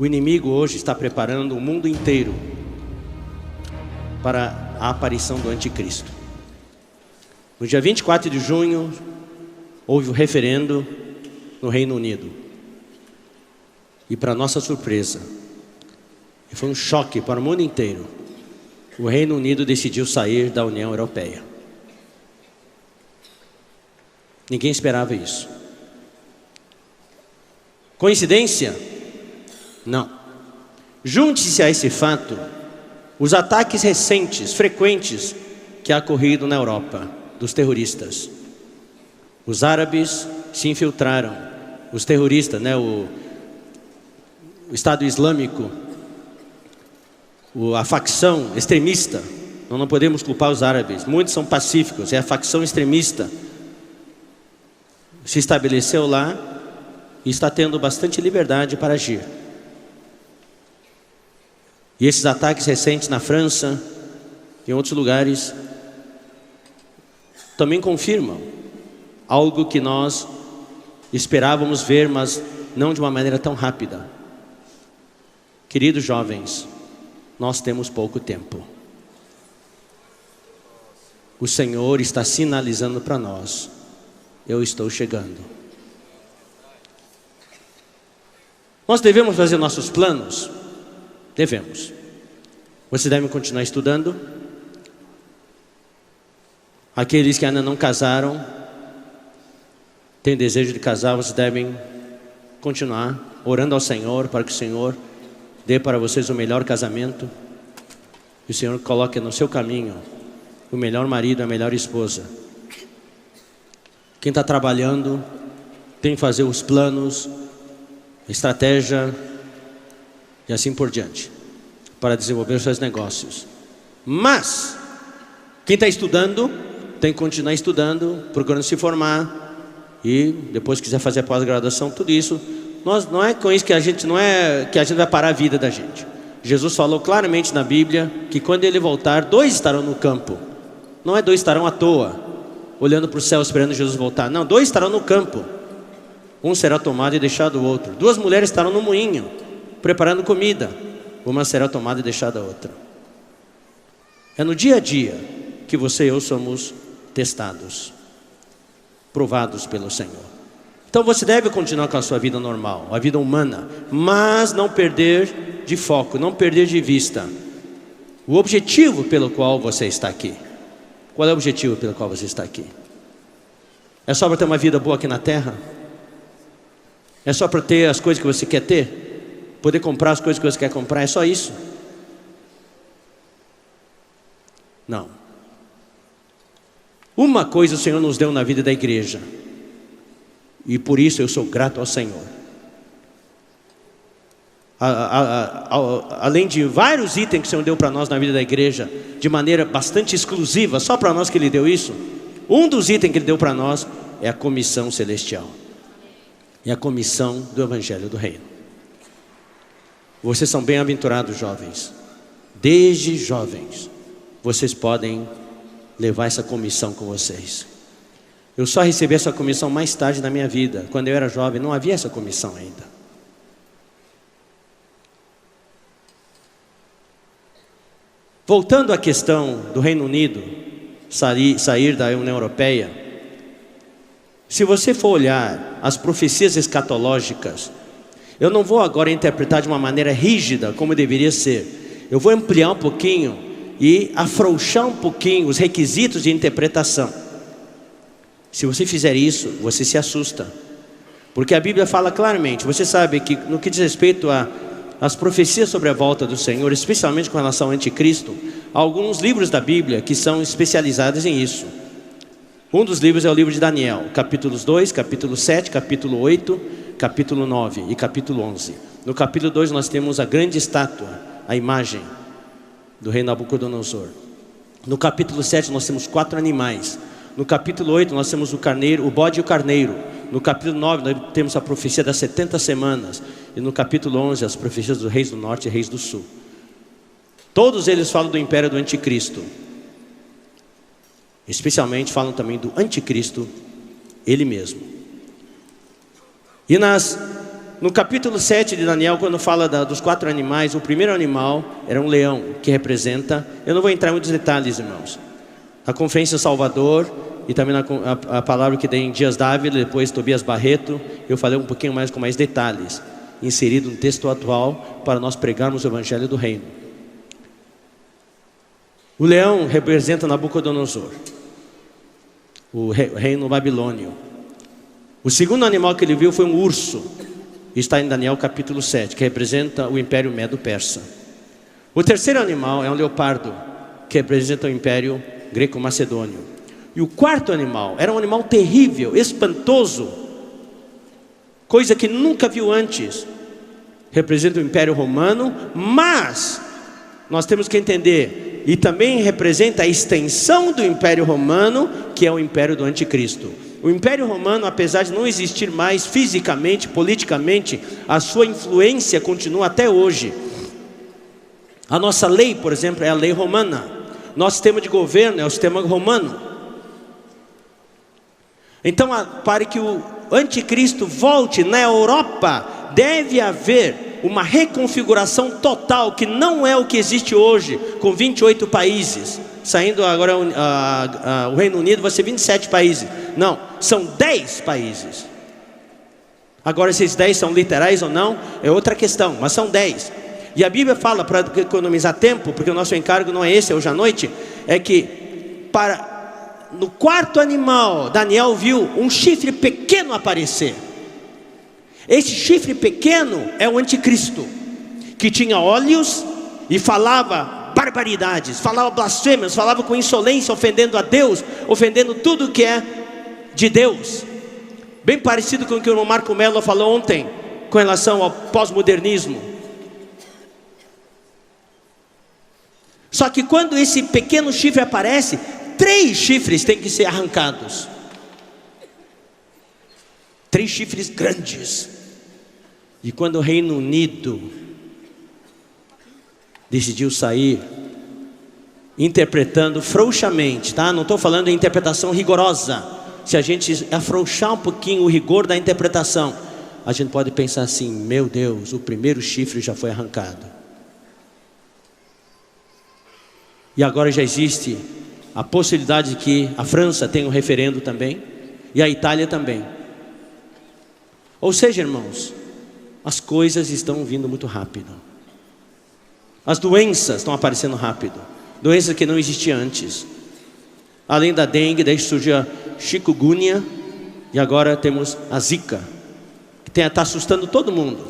O inimigo hoje está preparando o mundo inteiro para a aparição do anticristo. No dia 24 de junho, houve o referendo no Reino Unido. E para nossa surpresa, e foi um choque para o mundo inteiro, o Reino Unido decidiu sair da União Europeia. Ninguém esperava isso. Coincidência? Não. Junte-se a esse fato os ataques recentes, frequentes, que há ocorrido na Europa, dos terroristas. Os árabes se infiltraram, os terroristas, o Estado Islâmico, a facção extremista. Nós não podemos culpar os árabes, muitos são pacíficos, é a facção extremista. Se estabeleceu lá e está tendo bastante liberdade para agir. E esses ataques recentes na França e em outros lugares também confirmam algo que nós esperávamos ver, mas não de uma maneira tão rápida. Queridos jovens, nós temos pouco tempo. O Senhor está sinalizando para nós: eu estou chegando. Nós devemos fazer nossos planos? Devemos. Você deve continuar estudando. Aqueles que ainda não casaram, têm desejo de casar, vocês devem continuar orando ao Senhor para que o Senhor dê para vocês o melhor casamento, que o Senhor coloque no seu caminho o melhor marido, a melhor esposa. Quem está trabalhando tem que fazer os planos, estratégia e assim por diante, para desenvolver os seus negócios. Mas quem está estudando tem que continuar estudando, procurando se formar, e depois quiser fazer pós-graduação, tudo isso. Não é com isso que a gente vai parar a vida da gente. Jesus falou claramente na Bíblia que quando Ele voltar, 2 estarão no campo. Não é 2 estarão à toa, olhando para o céu esperando Jesus voltar. Não, 2 estarão no campo. Um será tomado e deixado o outro. 2 mulheres estarão no moinho, preparando comida. Uma será tomada e deixada a outra. É no dia a dia que você e eu somos testados, provados pelo Senhor. Então você deve continuar com a sua vida normal, a vida humana, mas não perder de foco, não perder de vista o objetivo pelo qual você está aqui. Qual é o objetivo pelo qual você está aqui? É só para ter uma vida boa aqui na terra? É só para ter as coisas que você quer ter? Poder comprar as coisas que você quer comprar? É só isso? Não. Uma coisa o Senhor nos deu na vida da igreja, e por isso eu sou grato ao Senhor. Além de vários itens que o Senhor deu para nós na vida da igreja, de maneira bastante exclusiva, só para nós que Ele deu isso. Um dos itens que Ele deu para nós é a comissão celestial, e a comissão do Evangelho do Reino. Vocês são bem-aventurados, jovens. Desde jovens vocês podem levar essa comissão com vocês. Eu só recebi essa comissão mais tarde na minha vida. Quando eu era jovem não havia essa comissão ainda. Voltando à questão do Reino Unido sair da União Europeia, se você for olhar as profecias escatológicas, eu não vou agora interpretar de uma maneira rígida como deveria ser. Eu vou ampliar um pouquinho e afrouxar um pouquinho os requisitos de interpretação. Se você fizer isso, você se assusta, porque a Bíblia fala claramente. Você sabe que no que diz respeito às profecias sobre a volta do Senhor, especialmente com relação ao anticristo, há alguns livros da Bíblia que são especializados em isso. Um dos livros é o livro de Daniel, capítulos 2, capítulo 7, capítulo 8, capítulo 9 e capítulo 11. No capítulo 2 nós temos a grande estátua, a imagem do rei Nabucodonosor. No capítulo 7 nós temos 4 animais. No capítulo 8 nós temos o carneiro, o bode e o carneiro. No capítulo 9 nós temos a profecia das 70 semanas. E no capítulo 11 as profecias dos reis do norte e reis do sul. Todos eles falam do império do anticristo. Especialmente falam também do anticristo, ele mesmo. E nas No capítulo 7 de Daniel, quando fala dos 4 animais, o primeiro animal era um leão, que representa... Eu não vou entrar em muitos detalhes, irmãos. A Conferência Salvador, e também a palavra que dei em Dias Dávila, depois Tobias Barreto, eu falei um pouquinho mais com mais detalhes, inserido no texto atual, para nós pregarmos o Evangelho do Reino. O leão representa Nabucodonosor, o reino babilônio. O segundo animal que ele viu foi um urso. Está em Daniel capítulo 7, que representa o Império Medo-Persa. O terceiro animal é um leopardo, que representa o Império Greco-Macedônio. E o quarto animal era um animal terrível, espantoso, coisa que nunca viu antes. Representa o Império Romano, mas nós temos que entender, e também representa a extensão do Império Romano, que é o Império do Anticristo. O Império Romano, apesar de não existir mais fisicamente, politicamente, a sua influência continua até hoje. A nossa lei, por exemplo, é a lei romana. Nosso sistema de governo é o sistema romano. Então, para que o Anticristo volte na Europa, deve haver uma reconfiguração total, que não é o que existe hoje, com 28 países. Saindo agora o Reino Unido vai ser 27 países. Não, são 10 países. Agora, se esses 10 são literais ou não, é outra questão, mas são 10. E a Bíblia fala, para economizar tempo, porque o nosso encargo não é esse, hoje à noite, é que no quarto animal, Daniel viu um chifre pequeno aparecer. Esse chifre pequeno é o Anticristo, que tinha olhos e falava barbaridades, falava blasfêmias, falava com insolência, ofendendo a Deus, ofendendo tudo que é de Deus. Bem parecido com o que o irmão Marco Mello falou ontem, com relação ao pós-modernismo. Só que quando esse pequeno chifre aparece, 3 chifres têm que ser arrancados. 3 chifres grandes. E quando o Reino Unido decidiu sair, interpretando frouxamente, tá? Não estou falando em interpretação rigorosa. Se a gente afrouxar um pouquinho o rigor da interpretação, a gente pode pensar assim: meu Deus, o primeiro chifre já foi arrancado. E agora já existe a possibilidade de que a França tenha um referendo também, e a Itália também. Ou seja, irmãos, as coisas estão vindo muito rápido. As doenças estão aparecendo rápido. Doenças que não existiam antes. Além da dengue, daí surgiu a chikungunya, e agora temos a zika, que está assustando todo mundo.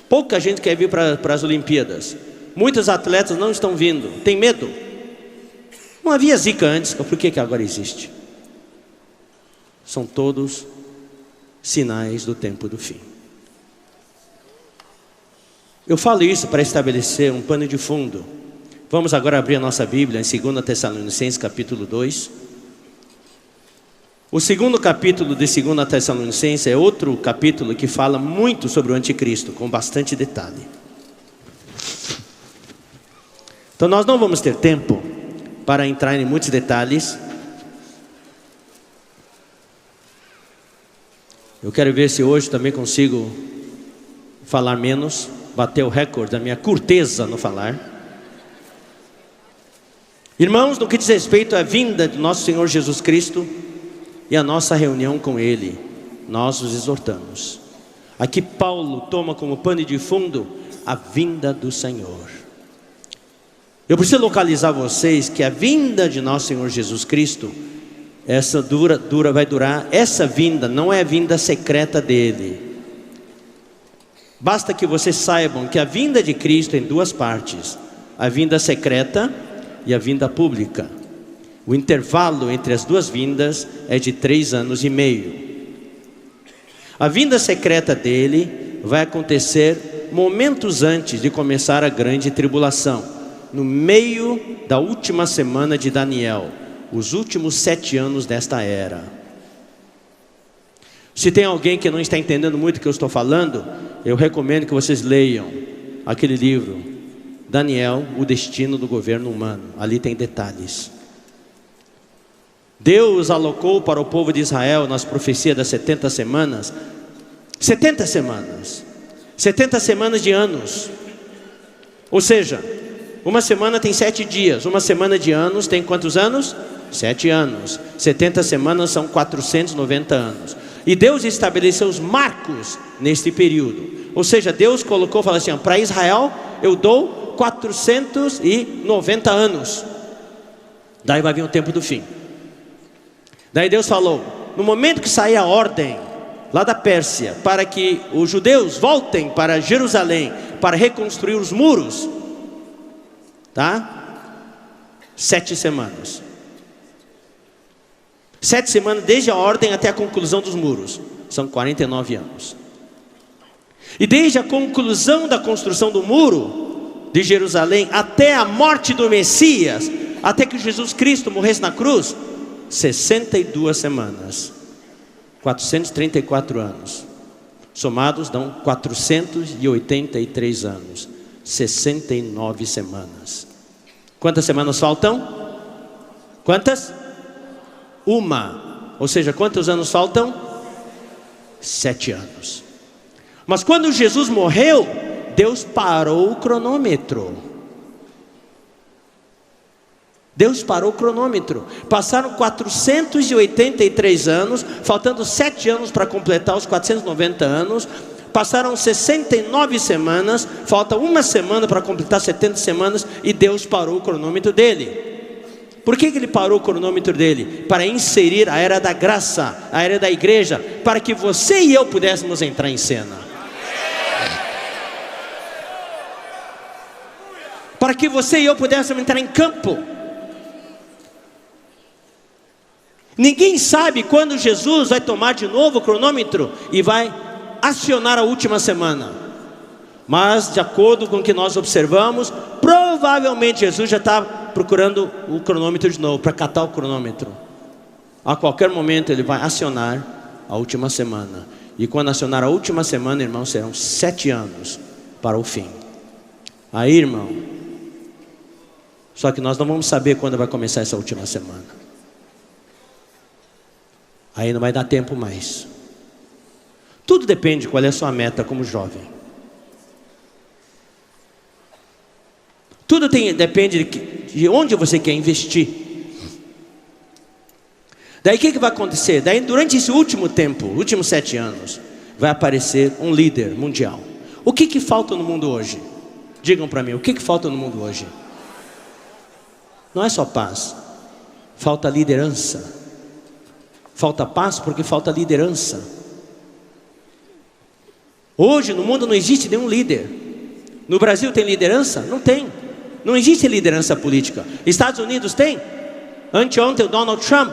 Pouca gente quer vir para as Olimpíadas. Muitos atletas não estão vindo, tem medo. Não havia zika antes, por que agora existe? São todos sinais do tempo do fim. Eu falo isso para estabelecer um pano de fundo. Vamos agora abrir a nossa Bíblia em 2 Tessalonicenses capítulo 2. O segundo capítulo de 2 Tessalonicenses é outro capítulo que fala muito sobre o Anticristo, com bastante detalhe. Então nós não vamos ter tempo para entrar em muitos detalhes. Eu quero ver se hoje também consigo falar menos, bater o recorde da minha curteza no falar. Irmãos, no que diz respeito à vinda de nosso Senhor Jesus Cristo e a nossa reunião com Ele, nós os exortamos. Aqui Paulo toma como pano de fundo a vinda do Senhor. Eu preciso localizar vocês que a vinda de nosso Senhor Jesus Cristo, essa vai durar. Essa vinda não é a vinda secreta dele. Basta que vocês saibam que a vinda de Cristo tem 2 partes: a vinda secreta e a vinda pública. O intervalo entre as 2 vindas é de 3 anos e meio. A vinda secreta dele vai acontecer momentos antes de começar a grande tribulação, no meio da última semana de Daniel, os últimos 7 anos desta era. Se tem alguém que não está entendendo muito o que eu estou falando, eu recomendo que vocês leiam aquele livro, Daniel, o destino do governo humano. Ali tem detalhes. Deus alocou para o povo de Israel, nas profecias das 70 semanas, 70 semanas, 70 semanas de anos. Ou seja, uma semana tem 7 dias. Uma semana de anos tem quantos anos? 7 anos. 70 semanas são 490 anos. E Deus estabeleceu os marcos neste período. Ou seja, Deus colocou, falou assim: para Israel eu dou 490 anos. Daí vai vir o tempo do fim. Daí Deus falou: no momento que sair a ordem lá da Pérsia, para que os judeus voltem para Jerusalém, para reconstruir os muros, tá? 7 semanas. 7 semanas desde a ordem até a conclusão dos muros. São 49 anos. E desde a conclusão da construção do muro de Jerusalém até a morte do Messias, até que Jesus Cristo morresse na cruz, 62 semanas. 434 anos. Somados dão 483 anos. 69 semanas. Quantas semanas faltam? Quantas? Uma. Ou seja, quantos anos faltam? 7 anos. Mas quando Jesus morreu, Deus parou o cronômetro. Deus parou o cronômetro. Passaram 483 anos, faltando 7 anos para completar os 490 anos. Passaram 69 semanas, falta uma semana para completar 70 semanas, e Deus parou o cronômetro dele. Por que ele parou o cronômetro dele? Para inserir a era da graça, a era da igreja, para que você e eu pudéssemos entrar em cena. Para que você e eu pudéssemos entrar em campo. Ninguém sabe quando Jesus vai tomar de novo o cronômetro e vai acionar a última semana. Mas de acordo com o que nós observamos, provavelmente Jesus já está procurando o cronômetro de novo, para catar o cronômetro. A qualquer momento ele vai acionar a última semana. E quando acionar a última semana, irmãos, serão 7 anos para o fim. Aí, irmão, só que nós não vamos saber quando vai começar essa última semana. Aí não vai dar tempo mais. Tudo depende de qual é a sua meta como jovem. Tudo depende de onde você quer investir. Daí o que vai acontecer? Daí durante esse último tempo, últimos 7 anos, vai aparecer um líder mundial. O que falta no mundo hoje? Digam para mim, o que falta no mundo hoje? Não é só paz, falta liderança. Falta paz porque falta liderança. Hoje no mundo não existe nenhum líder. No Brasil tem liderança? Não tem. Não existe liderança política. Estados Unidos tem? Anteontem o Donald Trump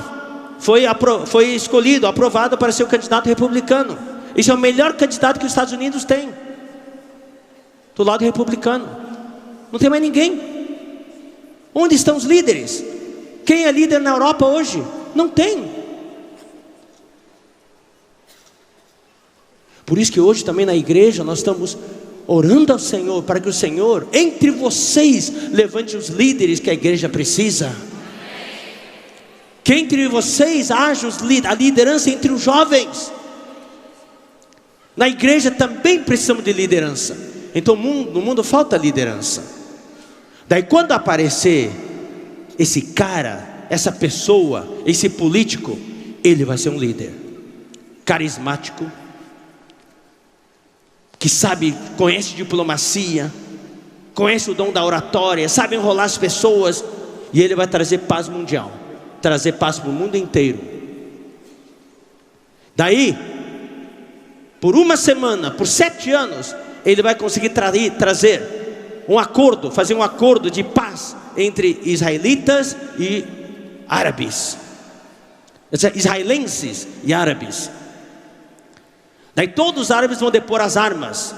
foi escolhido, aprovado para ser o candidato republicano. Esse é o melhor candidato que os Estados Unidos têm, do lado republicano. Não tem mais ninguém. Onde estão os líderes? Quem é líder na Europa hoje? Não tem. Por isso que hoje também na igreja nós estamos orando ao Senhor, para que o Senhor, entre vocês, levante os líderes que a igreja precisa. Que entre vocês haja a liderança entre os jovens. Na igreja também precisamos de liderança. Então no mundo falta liderança. Daí quando aparecer esse cara, essa pessoa, esse político, ele vai ser um líder carismático, que sabe, conhece diplomacia, conhece o dom da oratória, sabe enrolar as pessoas, e ele vai trazer paz mundial, trazer paz para o mundo inteiro. Daí, por uma semana, por 7 anos, ele vai conseguir trazer um acordo, fazer um acordo de paz entre israelitas e árabes, israelenses e árabes. Daí todos os árabes vão depor as armas.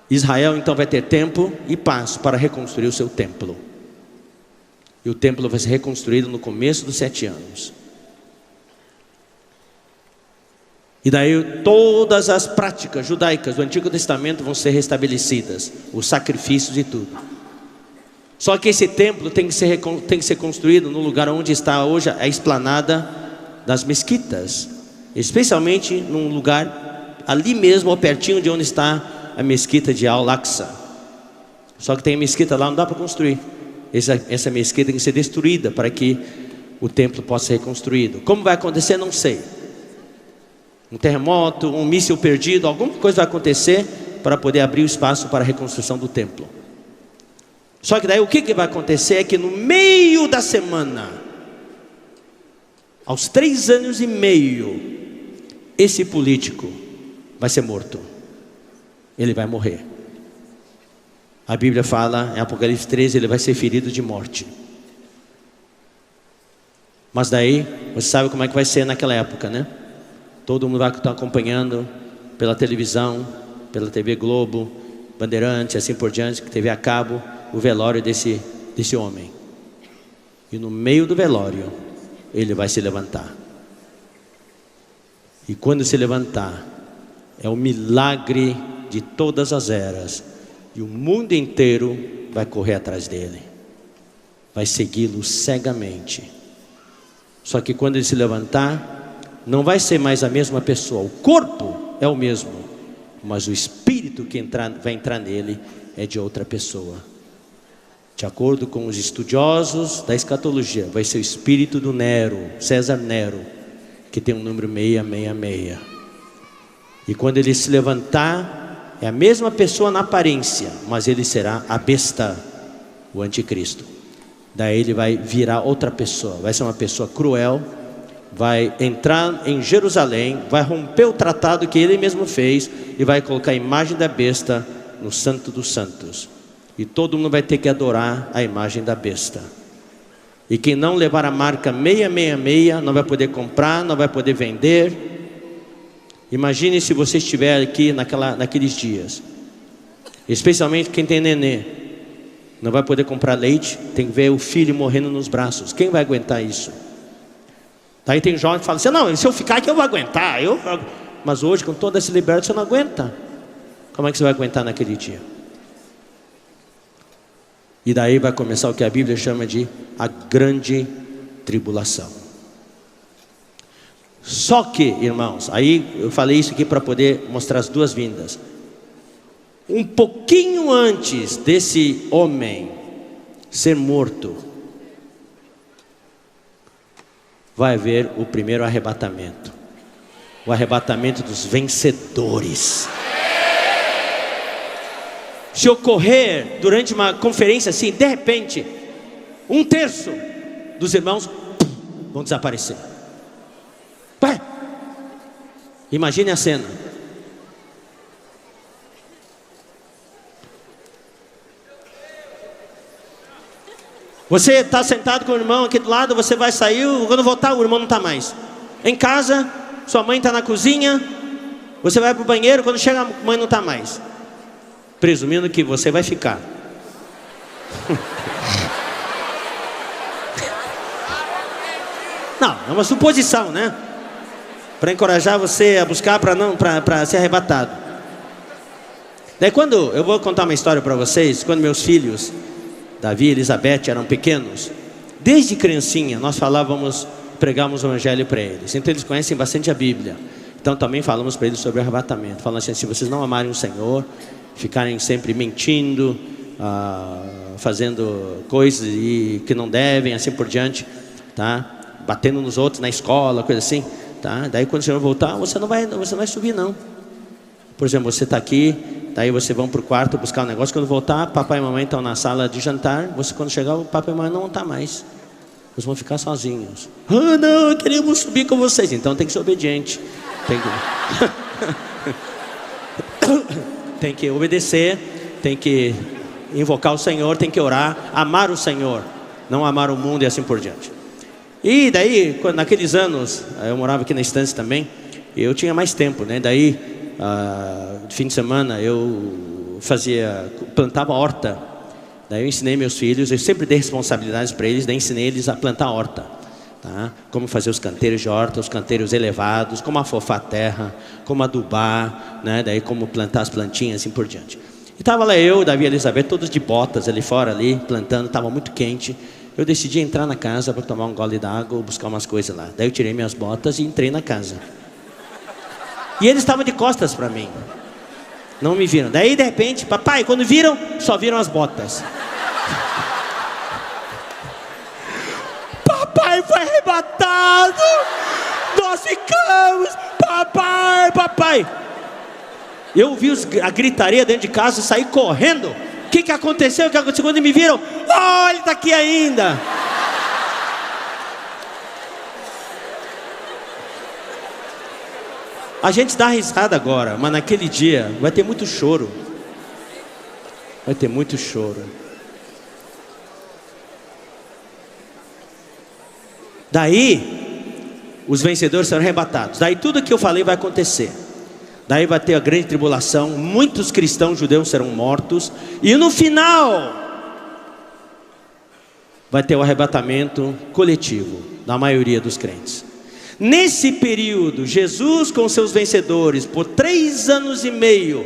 Israel então vai ter tempo e paz para reconstruir o seu templo. E o templo vai ser reconstruído no começo dos 7 anos. E daí todas as práticas judaicas do Antigo Testamento vão ser restabelecidas, os sacrifícios e tudo. Só que esse templo tem que ser construído no lugar onde está hoje a esplanada das mesquitas, especialmente num lugar ali mesmo, ou pertinho de onde está a mesquita de Al-Aqsa. Só que tem a mesquita lá, não dá para construir. Essa mesquita tem que ser destruída para que o templo possa ser reconstruído. Como vai acontecer, não sei. Um terremoto, um míssil perdido, alguma coisa vai acontecer para poder abrir o espaço para a reconstrução do templo. Só que daí o que vai acontecer é que no meio da semana, aos 3 anos e meio, esse político vai ser morto. Ele vai morrer. A Bíblia fala, em Apocalipse 13, ele vai ser ferido de morte. Mas daí, você sabe como é que vai ser naquela época, né? Todo mundo vai estar acompanhando pela televisão, pela TV Globo, Bandeirantes, assim por diante, TV a cabo, o velório desse homem. E no meio do velório, ele vai se levantar. E quando se levantar, é o milagre de todas as eras. E o mundo inteiro vai correr atrás dele. Vai segui-lo cegamente. Só que quando ele se levantar, não vai ser mais a mesma pessoa. O corpo é o mesmo, mas o espírito que vai entrar nele é de outra pessoa. De acordo com os estudiosos da escatologia, vai ser o espírito do Nero, César Nero, que tem o número 666. E quando ele se levantar, é a mesma pessoa na aparência, mas ele será a besta, o anticristo. Daí ele vai virar outra pessoa, vai ser uma pessoa cruel, vai entrar em Jerusalém, vai romper o tratado que ele mesmo fez e vai colocar a imagem da besta no Santo dos Santos. E todo mundo vai ter que adorar a imagem da besta. E quem não levar a marca 666 não vai poder comprar, não vai poder vender. Imagine se você estiver aqui naqueles dias, especialmente quem tem nenê, não vai poder comprar leite, tem que ver o filho morrendo nos braços. Quem vai aguentar isso? Daí tem jovem que fala assim, não, se eu ficar aqui eu vou aguentar. Mas hoje, com toda essa liberdade, você não aguenta. Como é que você vai aguentar naquele dia? E daí vai começar o que a Bíblia chama de a grande tribulação. Só que, irmãos, aí eu falei isso aqui para poder mostrar as duas vindas. Um pouquinho antes desse homem ser morto, vai haver o primeiro arrebatamento. O arrebatamento dos vencedores. Se ocorrer durante uma conferência assim, de repente, 1/3 dos irmãos vão desaparecer. Vai. Imagine a cena. Você está sentado com o irmão aqui do lado, você vai sair, quando voltar o irmão não está mais. Em casa, sua mãe está na cozinha, você vai para o banheiro, quando chega a mãe não está mais. Presumindo que você vai ficar. Não, é uma suposição, né? Para encorajar você a buscar para ser arrebatado. Daí quando, eu vou contar uma história para vocês, quando meus filhos, Davi e Elizabeth, eram pequenos, desde criancinha nós pregávamos o evangelho para eles. Então eles conhecem bastante a Bíblia. Então também falamos para eles sobre o arrebatamento. Falando assim, se vocês não amarem o Senhor, ficarem sempre mentindo, fazendo coisas que não devem, assim por diante, tá? Batendo nos outros na escola, coisa assim, tá? Daí quando o Senhor voltar, você não vai subir não. Por exemplo, você está aqui, daí vocês vão para o quarto buscar um negócio, quando voltar, papai e mamãe estão na sala de jantar, quando chegar, o papai e mamãe não vão estar mais. Vocês vão ficar sozinhos. Ah, não, queremos subir com vocês. Então tem que ser obediente. Tem que obedecer, tem que invocar o Senhor, tem que orar, amar o Senhor, não amar o mundo e assim por diante. E daí, naqueles anos, eu morava aqui na estância também, eu tinha mais tempo, né? Daí, de fim de semana, eu plantava horta. Daí eu ensinei meus filhos, eu sempre dei responsabilidades para eles, daí ensinei eles a plantar horta. Tá? Como fazer os canteiros de horta, os canteiros elevados, como afofar a terra, como adubar, né? Daí como plantar as plantinhas, assim por diante. E estava lá eu, Davi e Elizabeth, todos de botas ali fora, ali, plantando, estava muito quente. Eu decidi entrar na casa para tomar um gole d'água, buscar umas coisas lá. Daí eu tirei minhas botas e entrei na casa. E eles estavam de costas para mim. Não me viram. Daí de repente, papai, quando viram, só viram as botas. Papai foi arrebatado. Nós ficamos, papai. Eu vi a gritaria dentro de casa e saí correndo. O que aconteceu? Quando me viram, ele está aqui ainda. A gente dá risada agora, mas naquele dia vai ter muito choro. Vai ter muito choro. Daí, os vencedores serão arrebatados. Daí tudo que eu falei vai acontecer. Daí vai ter a grande tribulação. Muitos cristãos judeus serão mortos. E no final, vai ter o arrebatamento coletivo da maioria dos crentes. Nesse período, Jesus com seus vencedores, por 3 anos e meio,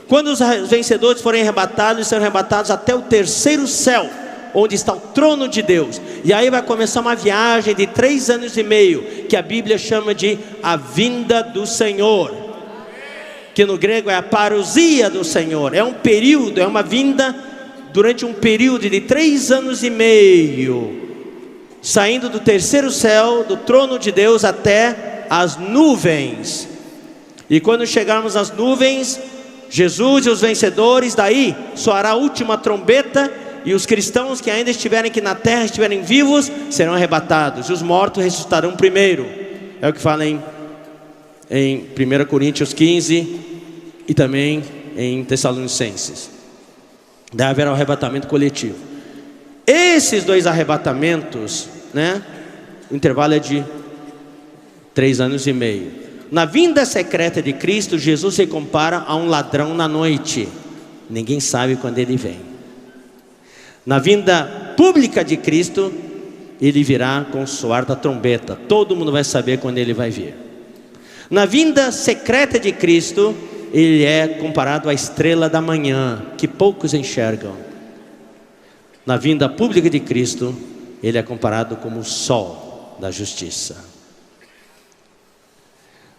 quando os vencedores forem arrebatados, serão arrebatados até o terceiro céu, onde está o trono de Deus. E aí vai começar uma viagem de 3 anos e meio, que a Bíblia chama de a vinda do Senhor, que no grego é a parousia do Senhor. É um período, é uma vinda durante um período de 3 anos e meio, saindo do terceiro céu, do trono de Deus, até as nuvens. E quando chegarmos às nuvens, Jesus e os vencedores, daí soará a última trombeta, e os cristãos que ainda estiverem aqui na terra, estiverem vivos, serão arrebatados, e os mortos ressuscitarão primeiro. É o que fala em 1 Coríntios 15 e também em Tessalonicenses. Daí haverá o arrebatamento coletivo. Esses 2 arrebatamentos, o intervalo é de 3 anos e meio. Na vinda secreta de Cristo, Jesus se compara a um ladrão na noite. Ninguém sabe quando ele vem. Na vinda pública de Cristo, ele virá com o soar da trombeta. Todo mundo vai saber quando ele vai vir. Na vinda secreta de Cristo, ele é comparado à estrela da manhã, que poucos enxergam. Na vinda pública de Cristo, ele é comparado como o sol da justiça.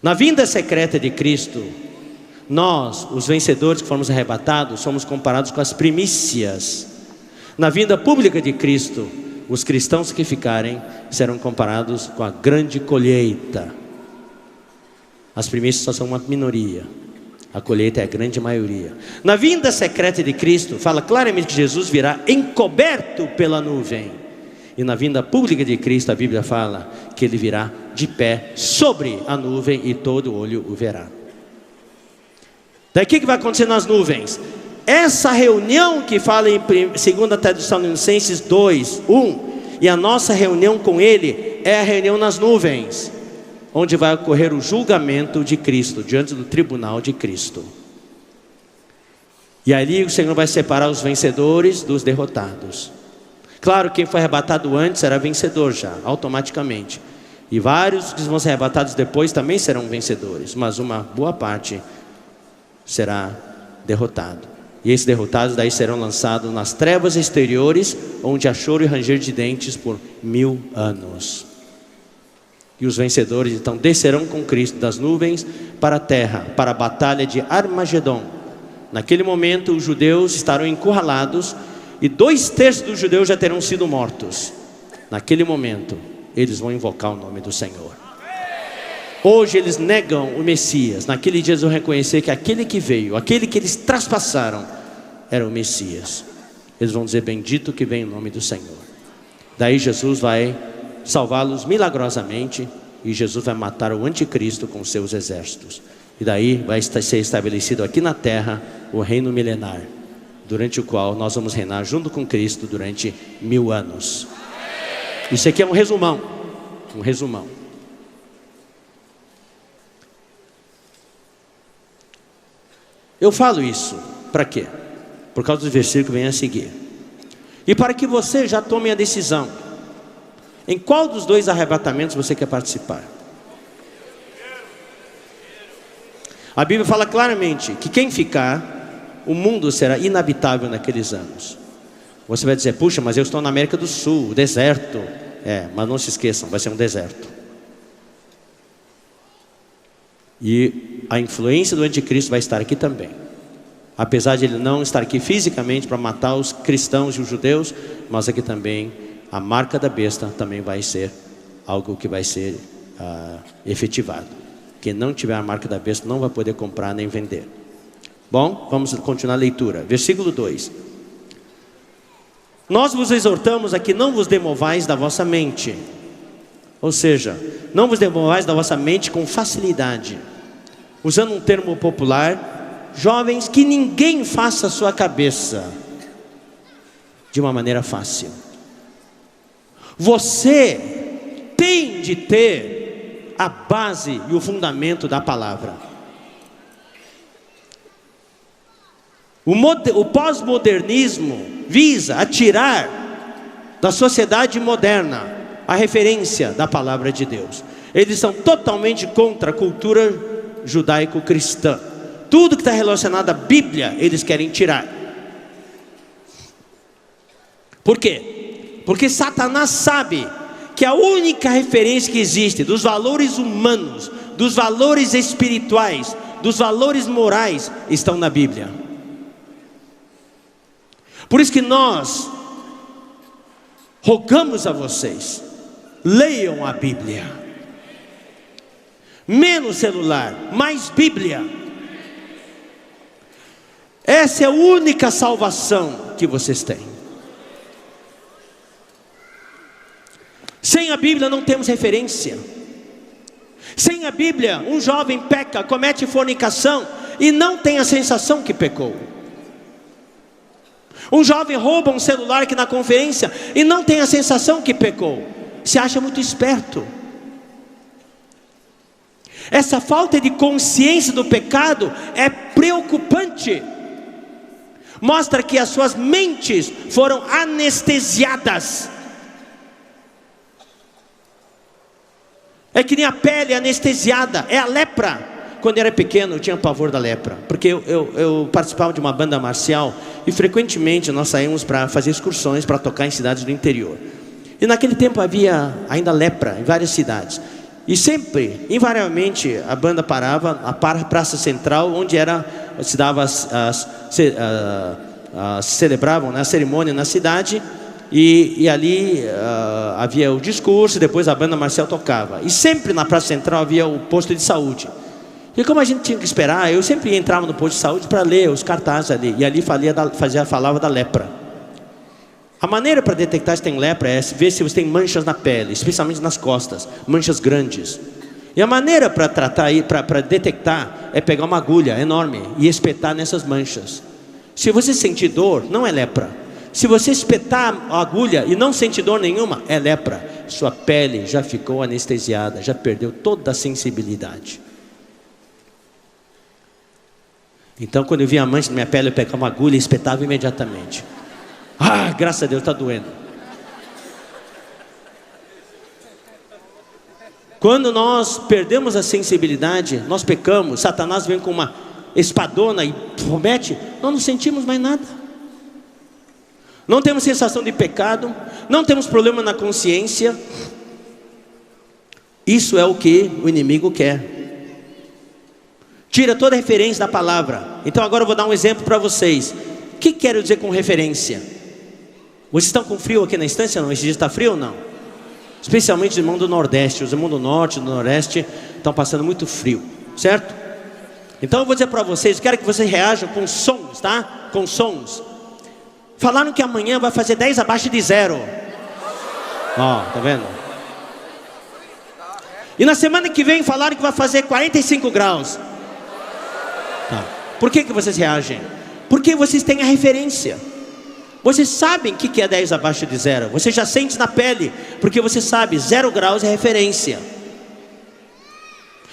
Na vinda secreta de Cristo, nós, os vencedores que fomos arrebatados, somos comparados com as primícias. Na vinda pública de Cristo, os cristãos que ficarem serão comparados com a grande colheita. As primícias só são uma minoria, a colheita é a grande maioria. Na vinda secreta de Cristo, fala claramente que Jesus virá encoberto pela nuvem. E na vinda pública de Cristo, a Bíblia fala que ele virá de pé sobre a nuvem e todo olho o verá. Daí o que vai acontecer nas nuvens? Essa reunião que fala em 2 Tessalonicenses 2:1, e a nossa reunião com ele é a reunião nas nuvens, onde vai ocorrer o julgamento de Cristo, diante do tribunal de Cristo. E ali o Senhor vai separar os vencedores dos derrotados. Claro, quem foi arrebatado antes era vencedor já, automaticamente. E vários que vão ser arrebatados depois também serão vencedores, mas uma boa parte será derrotado. E esses derrotados daí serão lançados nas trevas exteriores, onde há choro e ranger de dentes por 1000 anos. E os vencedores então descerão com Cristo das nuvens para a terra, para a batalha de Armagedon. Naquele momento os judeus estarão encurralados, e 2/3 dos judeus já terão sido mortos. Naquele momento eles vão invocar o nome do Senhor. Hoje eles negam o Messias. Naquele dia eles vão reconhecer que aquele que veio, aquele que eles traspassaram, era o Messias. Eles vão dizer: bendito que vem o nome do Senhor. Daí Jesus vai salvá-los milagrosamente, e Jesus vai matar o anticristo com seus exércitos. E daí vai ser estabelecido aqui na terra o reino milenar, durante o qual nós vamos reinar junto com Cristo durante 1000 anos. Isso aqui é um resumão. Eu falo isso para quê? Por causa do versículo que vem a seguir. E para que você já tome a decisão. Em qual dos 2 arrebatamentos você quer participar? A Bíblia fala claramente que quem ficar, o mundo será inabitável naqueles anos. Você vai dizer: puxa, mas eu estou na América do Sul, deserto. Mas não se esqueçam, vai ser um deserto. E a influência do anticristo vai estar aqui também. Apesar de ele não estar aqui fisicamente para matar os cristãos e os judeus, mas aqui também a marca da besta também vai ser algo que vai ser efetivado. Quem não tiver a marca da besta não vai poder comprar nem vender. Bom, vamos continuar a leitura. Versículo 2. Nós vos exortamos a que não vos demovais da vossa mente. Ou seja, não vos demovais da vossa mente com facilidade. Usando um termo popular, jovens, que ninguém faça a sua cabeça de uma maneira fácil. Você tem de ter a base e o fundamento da palavra. O pós-modernismo visa atirar da sociedade moderna a referência da palavra de Deus. Eles são totalmente contra a cultura judaico-cristã. Tudo que está relacionado à Bíblia, eles querem tirar. Por quê? Porque Satanás sabe que a única referência que existe dos valores humanos, dos valores espirituais, dos valores morais, estão na Bíblia. Por isso que nós rogamos a vocês, leiam a Bíblia. Menos celular, mais Bíblia. Essa é a única salvação que vocês têm. Sem a Bíblia não temos referência. Sem a Bíblia, um jovem peca, comete fornicação e não tem a sensação que pecou. Um jovem rouba um celular aqui na conferência e não tem a sensação que pecou. Se acha muito esperto. Essa falta de consciência do pecado é preocupante. Mostra que as suas mentes foram anestesiadas. É que nem a pele anestesiada, é a lepra. Quando eu era pequeno eu tinha pavor da lepra, porque eu participava de uma banda marcial e frequentemente nós saímos para fazer excursões, para tocar em cidades do interior. E naquele tempo havia ainda lepra em várias cidades. E sempre, invariavelmente, a banda parava na praça central, onde se dava celebravam, né, a cerimônia na cidade. E ali havia o discurso, e depois a banda marcial tocava. E sempre na praça central havia o posto de saúde. E como a gente tinha que esperar, eu sempre entrava no posto de saúde para ler os cartazes ali. E ali falava da lepra. A maneira para detectar se tem lepra é ver se você tem manchas na pele, especialmente nas costas, manchas grandes. E a maneira para detectar é pegar uma agulha enorme e espetar nessas manchas. Se você sentir dor, não é lepra. Se você espetar a agulha e não sentir dor nenhuma, é lepra. Sua pele já ficou anestesiada, já perdeu toda a sensibilidade. Então quando eu via a mancha na minha pele, eu pegava uma agulha e espetava imediatamente. Ah, graças a Deus, está doendo. Quando nós perdemos a sensibilidade, nós pecamos, Satanás vem com uma espadona e promete, nós não sentimos mais nada. Não temos sensação de pecado, não temos problema na consciência. Isso é o que o inimigo quer. Tira toda a referência da palavra. Então agora eu vou dar um exemplo para vocês. O que quero dizer com referência? Vocês estão com frio aqui na estância? Não? Esse dia está frio ou não? Especialmente os irmãos do Nordeste. Os irmãos do Norte e do Nordeste estão passando muito frio, certo? Então eu vou dizer para vocês, quero que vocês reajam com sons, tá? Com sons. Falaram que amanhã vai fazer 10 abaixo de 0. Ó, tá vendo? E na semana que vem falaram que vai fazer 45 graus. Tá. Por que vocês reagem? Porque vocês têm a referência. Vocês sabem o que é 10 abaixo de 0. Você já sente na pele, porque você sabe, 0 graus é referência.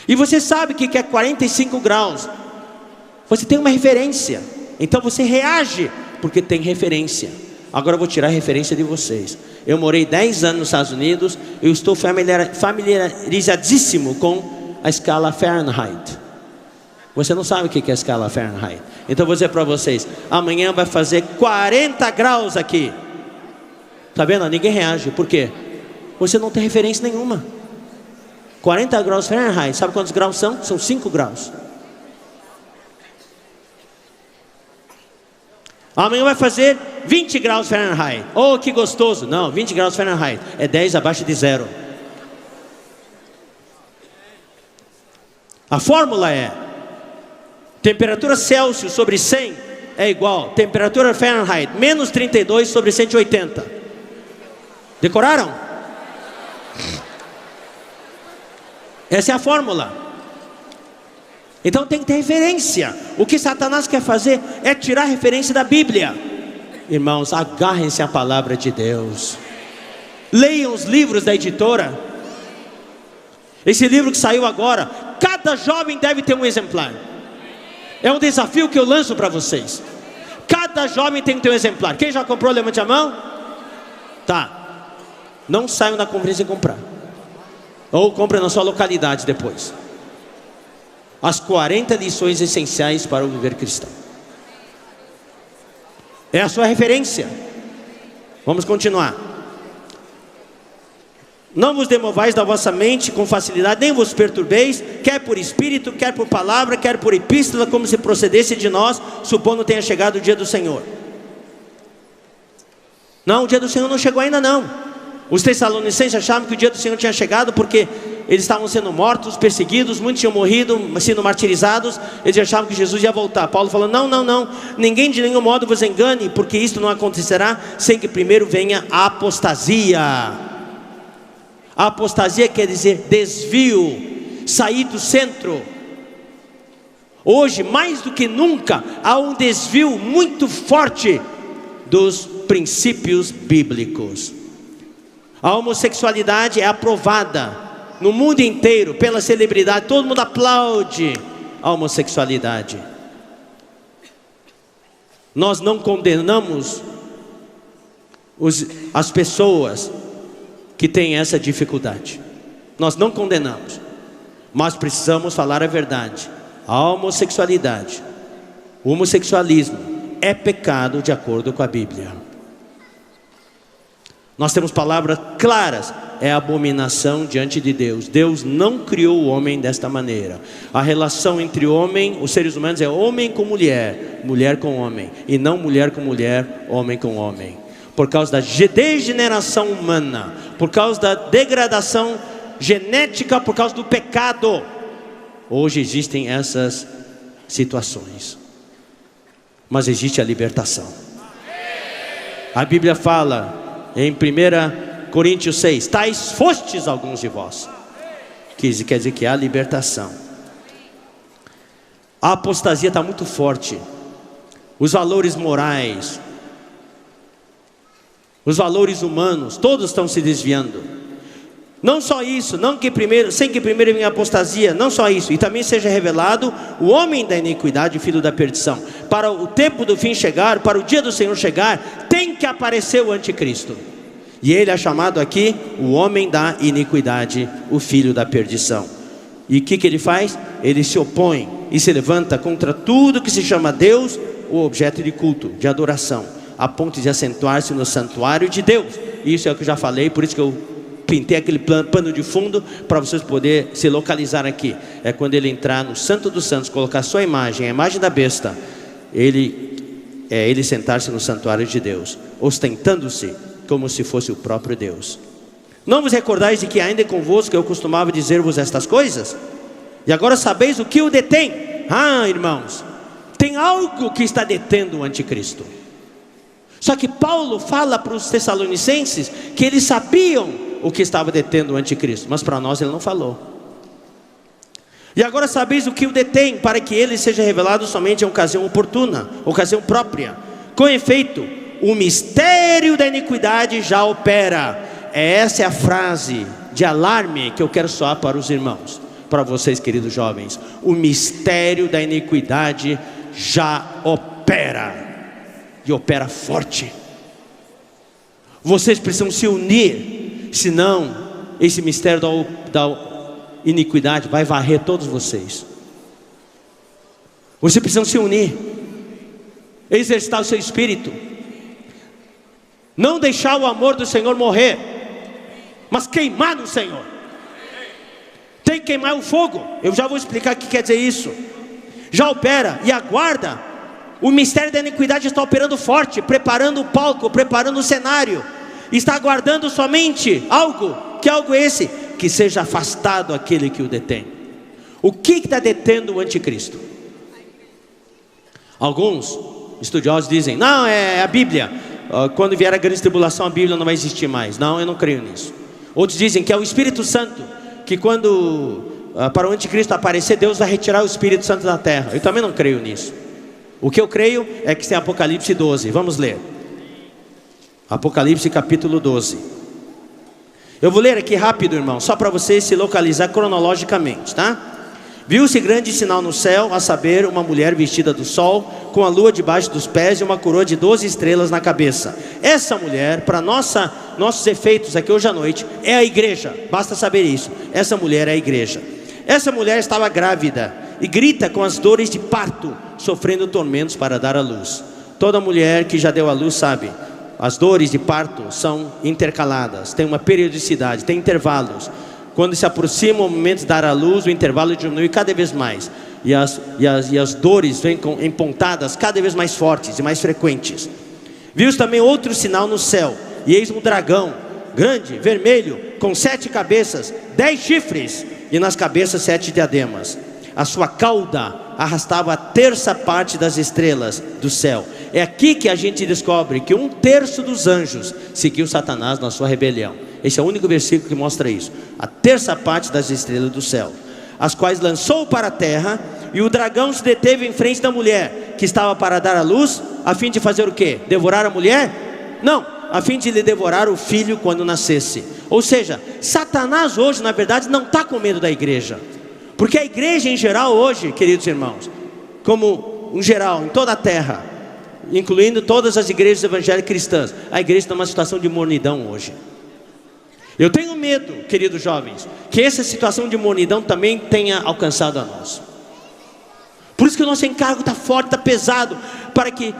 E você sabe o que é 45 graus. Você tem uma referência. Então você reage, porque tem referência. Agora eu vou tirar a referência de vocês. Eu morei 10 anos nos Estados Unidos. Eu estou familiarizadíssimo com a escala Fahrenheit. Você não sabe o que é a escala Fahrenheit. Então eu vou dizer para vocês, amanhã vai fazer 40 graus aqui. Tá vendo? Ninguém reage. Por quê? Você não tem referência nenhuma. 40 graus Fahrenheit, sabe quantos graus são? São 5 graus. Amanhã vai fazer 20 graus Fahrenheit. Oh, que gostoso. Não, 20 graus Fahrenheit é 10 abaixo de zero. A fórmula é: temperatura Celsius sobre 100 é igual temperatura Fahrenheit menos 32 sobre 180. Decoraram? Essa é a fórmula. Então tem que ter referência. O que Satanás quer fazer é tirar a referência da Bíblia. Irmãos, agarrem-se à palavra de Deus. Leiam os livros da editora. Esse livro que saiu agora, cada jovem deve ter um exemplar. É um desafio que eu lanço para vocês. Cada jovem tem que ter um exemplar. Quem já comprou, levante a mão. Tá. Não saiam da conferência sem comprar. Ou compre na sua localidade depois. As 40 lições essenciais para o viver cristão. É a sua referência. Vamos continuar. Não vos demovais da vossa mente com facilidade, nem vos perturbeis, quer por espírito, quer por palavra, quer por epístola, como se procedesse de nós, supondo tenha chegado o dia do Senhor. Não, o dia do Senhor não chegou ainda não. Os tessalonicenses achavam que o dia do Senhor tinha chegado porque eles estavam sendo mortos, perseguidos, muitos tinham morrido, sendo martirizados. Eles achavam que Jesus ia voltar. Paulo falou: não, ninguém de nenhum modo vos engane, porque isto não acontecerá sem que primeiro venha a apostasia. A apostasia quer dizer desvio, sair do centro. Hoje, mais do que nunca, há um desvio muito forte dos princípios bíblicos. A homossexualidade é aprovada no mundo inteiro pela celebridade. Todo mundo aplaude a homossexualidade. Nós não condenamos as pessoas que têm essa dificuldade. Nós não condenamos, mas precisamos falar a verdade. A homossexualidade, o homossexualismo é pecado de acordo com a Bíblia. Nós temos palavras claras: é abominação diante de Deus. Deus não criou o homem desta maneira. A relação entre homem, os seres humanos, é homem com mulher, mulher com homem, e não mulher com mulher, homem com homem. Por causa da degeneração humana, por causa da degradação genética, por causa do pecado, hoje existem essas situações. Mas existe a libertação. A Bíblia fala em 1 Coríntios 6: tais fostes alguns de vós. Que quer dizer que há libertação. A apostasia está muito forte. Os valores morais, os valores humanos, todos estão se desviando. Não só isso, sem que primeiro venha a apostasia, não só isso, e também seja revelado o homem da iniquidade, filho da perdição. Para o tempo do fim chegar, para o dia do Senhor chegar, tem que aparecer o anticristo. E ele é chamado aqui o homem da iniquidade, o filho da perdição. E o que ele faz? Ele se opõe e se levanta contra tudo que se chama Deus, o objeto de culto, de adoração, a ponto de assentar-se no santuário de Deus. Isso é o que eu já falei, por isso que eu pintei aquele pano de fundo, para vocês poderem se localizar aqui. É quando ele entrar no Santo dos Santos, colocar sua imagem, a imagem da besta, ele sentar-se no santuário de Deus, ostentando-se como se fosse o próprio Deus. Não vos recordais de que ainda convosco eu costumava dizer-vos estas coisas? E agora sabeis o que o detém. Ah, irmãos, tem algo que está detendo o anticristo. Só que Paulo fala para os tessalonicenses que eles sabiam o que estava detendo o anticristo, mas para nós ele não falou. E agora sabeis o que o detém, para que ele seja revelado somente em ocasião oportuna, ocasião própria. Com efeito, o mistério da iniquidade já opera. Essa é a frase de alarme que eu quero soar para os irmãos, para vocês, queridos jovens. O mistério da iniquidade já opera, e opera forte. Vocês precisam se unir, senão esse mistério da iniquidade vai varrer todos vocês. Vocês precisam se unir, exercitar o seu espírito, não deixar o amor do Senhor morrer, mas queimar no Senhor. Tem que queimar o fogo. Eu já vou explicar o que quer dizer isso. Já opera e aguarda O mistério da iniquidade está operando forte, preparando o palco, preparando o cenário. Está aguardando somente algo. Que algo é esse? Que seja afastado aquele que o detém. O que está detendo o anticristo? Alguns estudiosos dizem: não, é a Bíblia. Quando vier a grande tribulação, a Bíblia não vai existir mais. Não, eu não creio nisso. Outros dizem que é o Espírito Santo, que quando para o anticristo aparecer, Deus vai retirar o Espírito Santo da terra. Eu também não creio nisso. O que eu creio é que tem Apocalipse 12. Vamos ler Apocalipse capítulo 12. Eu vou ler aqui rápido, irmão, só para você se localizar cronologicamente, tá? Viu-se grande sinal no céu, a saber, uma mulher vestida do sol, com a lua debaixo dos pés e uma coroa de 12 estrelas na cabeça. Essa mulher, para nossos efeitos aqui hoje à noite, é a igreja. Basta saber isso. Essa mulher é a igreja. Essa mulher estava grávida e grita com as dores de parto, sofrendo tormentos para dar à luz. Toda mulher que já deu à luz sabe, as dores de parto são intercaladas, tem uma periodicidade, tem intervalos. Quando se aproxima o momento de dar à luz, o intervalo diminui cada vez mais. E as dores vêm em pontadas cada vez mais fortes e mais frequentes. Viu-se também outro sinal no céu. E eis um dragão, grande, vermelho, com 7 cabeças, 10 chifres, e nas cabeças 7 diademas. A sua cauda arrastava a terça parte das estrelas do céu. É aqui que a gente descobre que 1/3 dos anjos seguiu Satanás na sua rebelião. Esse é o único versículo que mostra isso. A terça parte das estrelas do céu, as quais lançou para a terra. E o dragão se deteve em frente da mulher, que estava para dar à luz, a fim de fazer o quê? Devorar a mulher? Não, a fim de lhe devorar o filho quando nascesse. Ou seja, Satanás hoje na verdade não está com medo da igreja. Porque a igreja em geral hoje, queridos irmãos, como em geral, em toda a terra, incluindo todas as igrejas evangélicas cristãs, a igreja está numa situação de mornidão hoje. Eu tenho medo, queridos jovens, que essa situação de mornidão também tenha alcançado a nós. Por isso que o nosso encargo está forte, está pesado, para que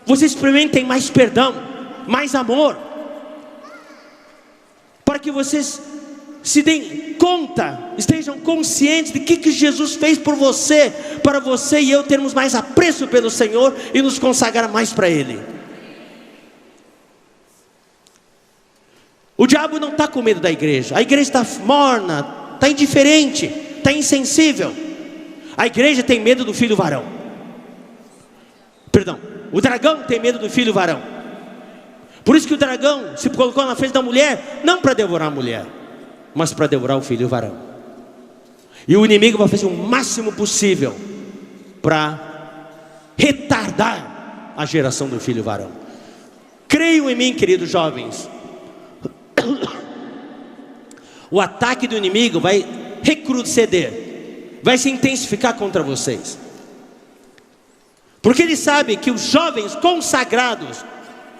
vocês experimentem mais perdão, mais amor, para que vocês se deem conta, estejam conscientes de que Jesus fez por você, para você e eu termos mais apreço pelo Senhor e nos consagrar mais para Ele. O diabo não está com medo da igreja. A igreja está morna, está indiferente, está insensível. A igreja tem medo do filho varão. Perdão, o dragão tem medo do filho varão. Por isso que o dragão se colocou na frente da mulher, não para devorar a mulher, mas para devorar o filho varão. E o inimigo vai fazer o máximo possível para retardar a geração do filho varão. Creiam em mim, queridos jovens. O ataque do inimigo vai recrudescer, vai se intensificar contra vocês, porque ele sabe que os jovens consagrados,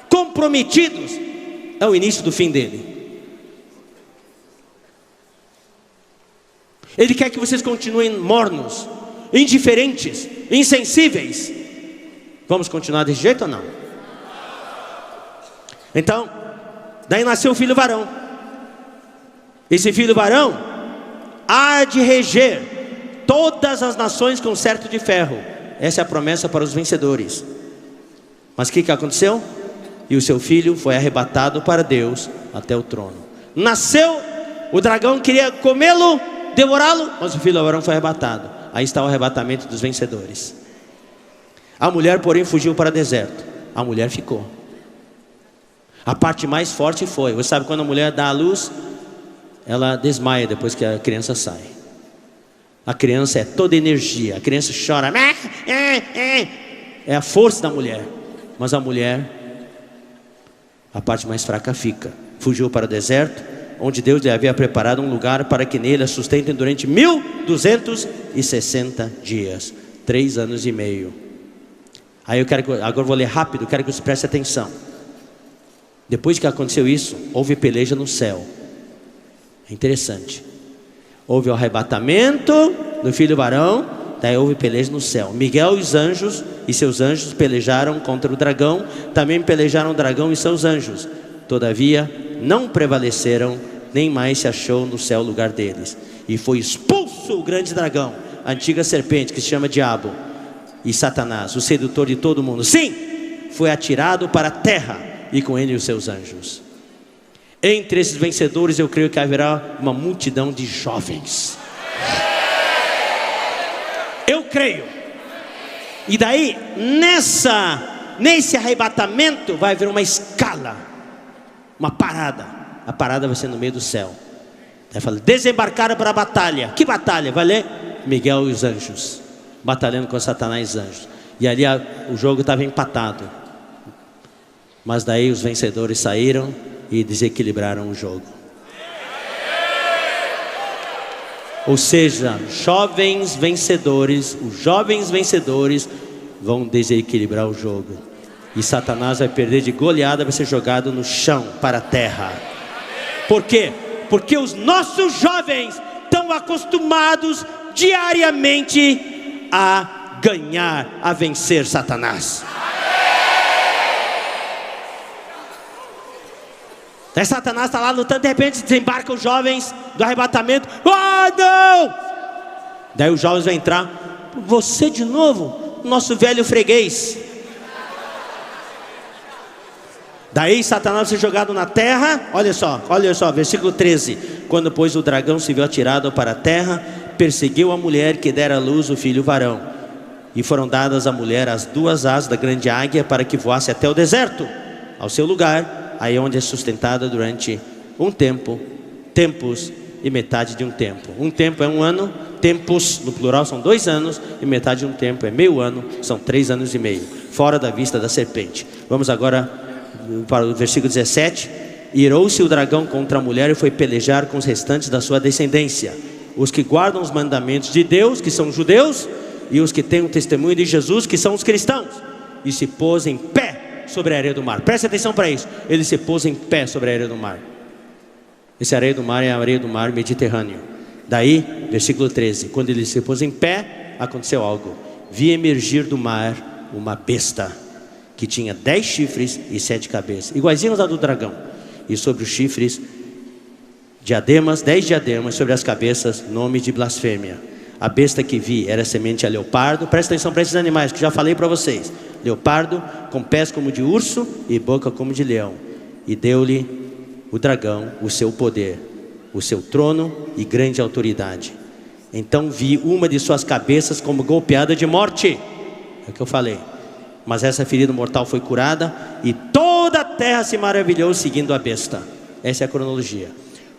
comprometidos, é o início do fim dele. Ele quer que vocês continuem mornos, indiferentes, insensíveis. Vamos continuar desse jeito ou não? Então, daí nasceu o filho varão. Esse filho varão há de reger todas as nações com certo de ferro. Essa é a promessa para os vencedores. Mas o que aconteceu? E o seu filho foi arrebatado para Deus até o trono. Nasceu, o dragão queria comê-lo, devorá-lo, mas o filho varão foi arrebatado. Aí está o arrebatamento dos vencedores. A mulher, porém, fugiu para o deserto. A mulher ficou. A parte mais forte foi, você sabe quando a mulher dá a luz, ela desmaia depois que a criança sai. A criança é toda energia, a criança chora, é a força da mulher. Mas a mulher, a parte mais fraca fica. Fugiu para o deserto, onde Deus lhe havia preparado um lugar para que nele a sustentem durante 1260 dias, 3 anos e meio. Aí agora eu vou ler rápido, quero que você preste atenção. Depois que aconteceu isso, houve peleja no céu. É interessante. Houve o arrebatamento do filho varão, daí houve peleja no céu. Miguel e os anjos e seus anjos pelejaram contra o dragão. Também pelejaram o dragão e seus anjos. Todavia não prevaleceram, nem mais se achou no céu lugar deles. E foi expulso o grande dragão, a antiga serpente que se chama Diabo. E Satanás, o sedutor de todo mundo, sim, foi atirado para a terra, e com ele os seus anjos. Entre esses vencedores eu creio que haverá uma multidão de jovens. Eu creio. E daí, nesse arrebatamento vai haver uma escala, uma parada. A parada vai ser no meio do céu. Aí fala, desembarcaram para a batalha. Que batalha? Vai ler? Miguel e os anjos, batalhando com Satanás e anjos. E ali o jogo estava empatado. Mas daí os vencedores saíram e desequilibraram o jogo. Ou seja, os jovens vencedores vão desequilibrar o jogo. E Satanás vai perder de goleada, vai ser jogado no chão, para a terra. Por quê? Porque os nossos jovens estão acostumados diariamente a ganhar, a vencer Satanás. Daí Satanás está lá lutando, de repente desembarca os jovens do arrebatamento. Ah, não! Daí os jovens vão entrar. Você de novo? Nosso velho freguês. Daí Satanás foi jogado na terra. Olha só, versículo 13. Quando pois o dragão se viu atirado para a terra, perseguiu a mulher que dera à luz o filho varão. E foram dadas à mulher as 2 asas da grande águia, para que voasse até o deserto, ao seu lugar, aí onde é sustentada durante um tempo, tempos e metade de um tempo. Um tempo é 1 ano, tempos no plural são 2 anos, e metade de um tempo é meio ano, são 3 anos e meio, fora da vista da serpente. Vamos agora para o versículo 17. Irou-se o dragão contra a mulher e foi pelejar com os restantes da sua descendência, os que guardam os mandamentos de Deus, que são judeus, e os que têm o testemunho de Jesus, que são os cristãos. E se pôs em pé sobre a areia do mar. Preste atenção para isso. Ele se pôs em pé sobre a areia do mar. Essa areia do mar é a areia do mar Mediterrâneo. Daí, versículo 13. Quando ele se pôs em pé, aconteceu algo. Vi emergir do mar uma besta, que tinha 10 chifres e 7 cabeças, iguaizinhos a do dragão. E sobre os chifres, diademas, 10 diademas, sobre as cabeças, nome de blasfêmia. A besta que vi era semelhante a leopardo. Presta atenção para esses animais que já falei para vocês. Leopardo, com pés como de urso e boca como de leão. E deu-lhe o dragão o seu poder, o seu trono e grande autoridade. Então vi uma de suas cabeças como golpeada de morte. É o que eu falei. Mas essa ferida mortal foi curada, e toda a terra se maravilhou seguindo a besta. Essa é a cronologia.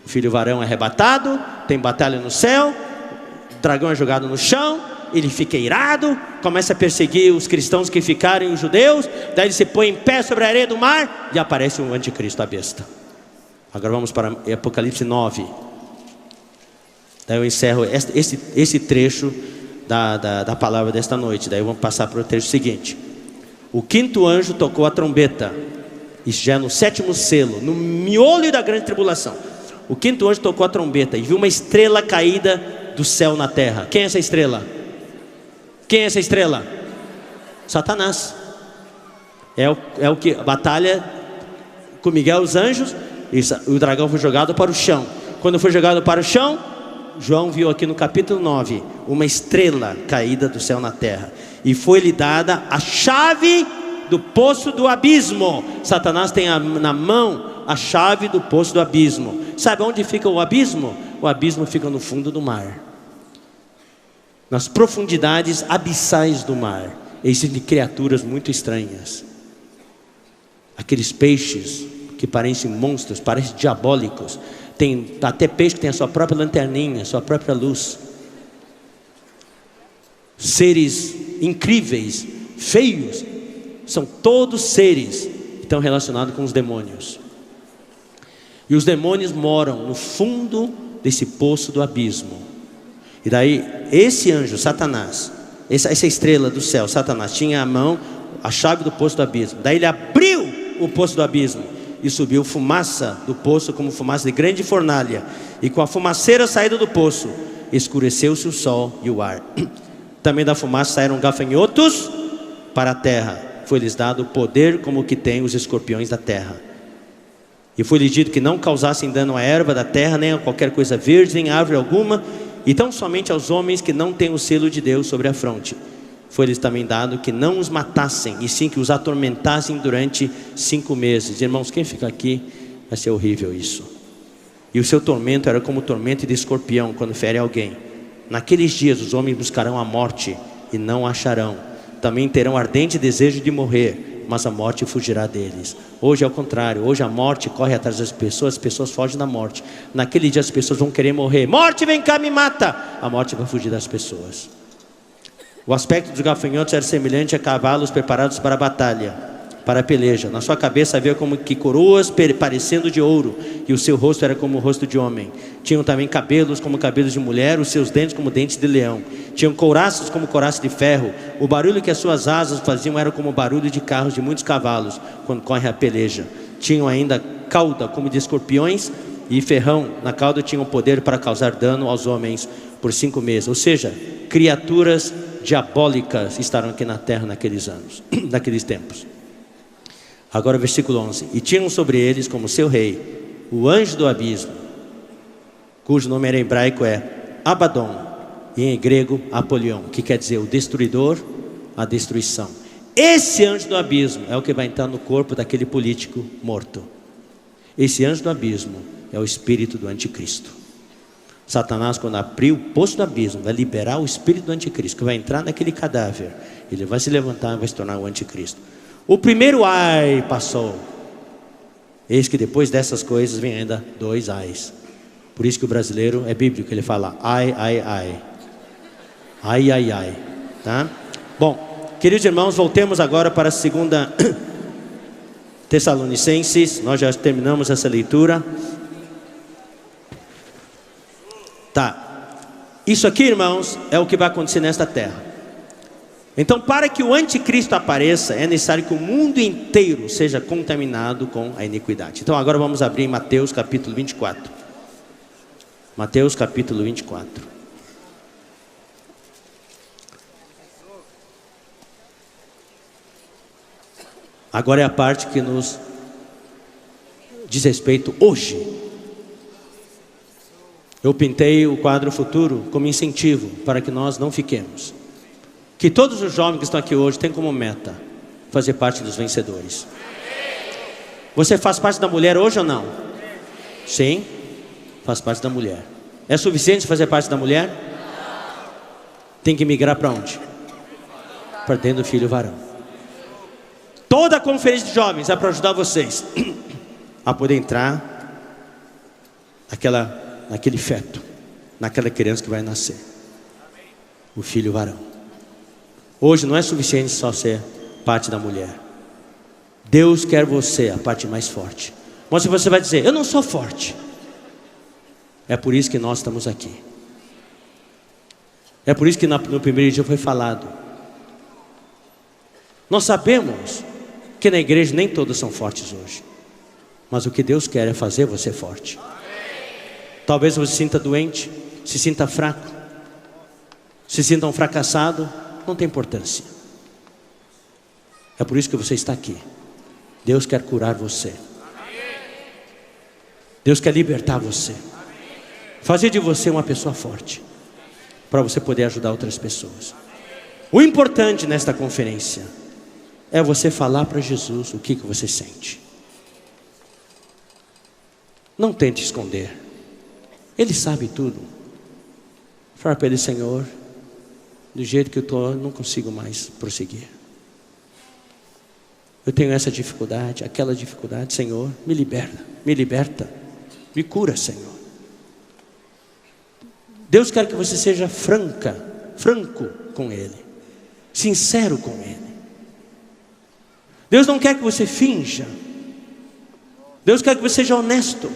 O filho varão é arrebatado, tem batalha no céu, o dragão é jogado no chão, ele fica irado, começa a perseguir os cristãos que ficaram, os judeus. Daí ele se põe em pé sobre a areia do mar, e aparece o anticristo, a besta. Agora vamos para Apocalipse 9. Daí eu encerro esse trecho da palavra desta noite. Daí vamos passar para o trecho seguinte. O 5º anjo tocou a trombeta. Isso já é no 7º selo, no miolho da grande tribulação. O 5º anjo tocou a trombeta e viu uma estrela caída do céu na terra. Quem é essa estrela? Quem é essa estrela? Satanás. É o que batalha com Miguel e os anjos. O dragão foi jogado para o chão. Quando foi jogado para o chão, João viu aqui no capítulo 9 uma estrela caída do céu na terra, e foi-lhe dada a chave do poço do abismo. Satanás tem na mão a chave do poço do abismo. Sabe onde fica o abismo? O abismo fica no fundo do mar, nas profundidades abissais do mar. Existem criaturas muito estranhas, aqueles peixes que parecem monstros, parecem diabólicos. Tem até peixe que tem a sua própria lanterninha, a sua própria luz. Seres incríveis, feios, são todos seres que estão relacionados com os demônios. E os demônios moram no fundo desse poço do abismo. E daí esse anjo, Satanás, essa estrela do céu, Satanás, tinha a mão a chave do poço do abismo. Daí ele abriu o poço do abismo, e subiu fumaça do poço como fumaça de grande fornalha, e com a fumaceira saída do poço, escureceu-se o sol e o ar. Também da fumaça saíram gafanhotos para a terra. Foi-lhes dado o poder como o que tem os escorpiões da terra. E foi-lhes dito que não causassem dano à erva da terra, nem a qualquer coisa verde, nem a árvore alguma, e tão somente aos homens que não têm o selo de Deus sobre a fronte. foi-lhes também dado que não os matassem, e sim que os atormentassem durante 5 meses. Irmãos, quem fica aqui, vai ser horrível isso. E o seu tormento era como o tormento de escorpião quando fere alguém. Naqueles dias os homens buscarão a morte e não acharão. Também terão ardente desejo de morrer, mas a morte fugirá deles. Hoje é o contrário. Hoje a morte corre atrás das pessoas, as pessoas fogem da morte. Naquele dia as pessoas vão querer morrer. Morte, vem cá, me mata. A morte vai fugir das pessoas. O aspecto dos gafanhotos era semelhante a cavalos preparados para a batalha, para a peleja. Na sua cabeça havia como que coroas parecendo de ouro, e o seu rosto era como o rosto de homem. Tinham também cabelos como cabelos de mulher, os seus dentes como dentes de leão. Tinham couraças como couraça de ferro. O barulho que as suas asas faziam era como o barulho de carros de muitos cavalos, quando corre a peleja. Tinham ainda cauda como de escorpiões, e ferrão na cauda tinham poder para causar dano aos homens por 5 meses. Ou seja, criaturas diabólicas estarão aqui na terra naqueles anos, naqueles tempos. Agora o versículo 11. E tinham sobre eles como seu rei o anjo do abismo, cujo nome em hebraico é Abaddon, e em grego Apolion, que quer dizer o destruidor, a destruição. Esse anjo do abismo é o que vai entrar no corpo daquele político morto. Esse anjo do abismo é o espírito do anticristo. Satanás, quando abrir o poço do abismo, vai liberar o espírito do anticristo, que vai entrar naquele cadáver. Ele vai se levantar e vai se tornar o anticristo. O primeiro ai passou. Eis que depois dessas coisas vem ainda 2 ais. Por isso que o brasileiro é bíblico, ele fala ai, ai, ai. Ai, ai, ai. Tá? Bom, queridos irmãos, voltemos agora para a 2 Tessalonicenses. Nós já terminamos essa leitura. Tá. Isso aqui, irmãos, é o que vai acontecer nesta terra. Então, para que o anticristo apareça, é necessário que o mundo inteiro seja contaminado com a iniquidade. Então, agora vamos abrir em Mateus capítulo 24. Mateus capítulo 24. Agora é a parte que nos diz respeito hoje. Eu pintei o quadro futuro como incentivo para que nós não fiquemos. Que todos os jovens que estão aqui hoje têm como meta fazer parte dos vencedores. Você faz parte da mulher hoje ou não? Sim, faz parte da mulher. É suficiente fazer parte da mulher? Tem que migrar para onde? Para dentro do filho varão. Toda a conferência de jovens é para ajudar vocês a poder entrar naquele feto, naquela criança que vai nascer, o filho varão. Hoje não é suficiente só ser parte da mulher. Deus quer você a parte mais forte. Mas se você vai dizer, eu não sou forte, é por isso que nós estamos aqui. É por isso que no primeiro dia foi falado. Nós sabemos que na igreja nem todos são fortes hoje, mas o que Deus quer é fazer você forte. Talvez você se sinta doente, se sinta fraco, se sinta um fracassado. Não tem importância. É por isso que você está aqui. Deus quer curar você. Deus quer libertar você. Fazer de você uma pessoa forte, para você poder ajudar outras pessoas. O importante nesta conferência é você falar para Jesus o que você sente. Não tente esconder. Ele sabe tudo. Fala para ele, Senhor, do jeito que eu estou, eu não consigo mais prosseguir. Eu tenho essa dificuldade, aquela dificuldade. Senhor, me liberta, me cura, Senhor. Deus quer que você seja franco com Ele, sincero com Ele. Deus não quer que você finja. Deus quer que você seja honesto.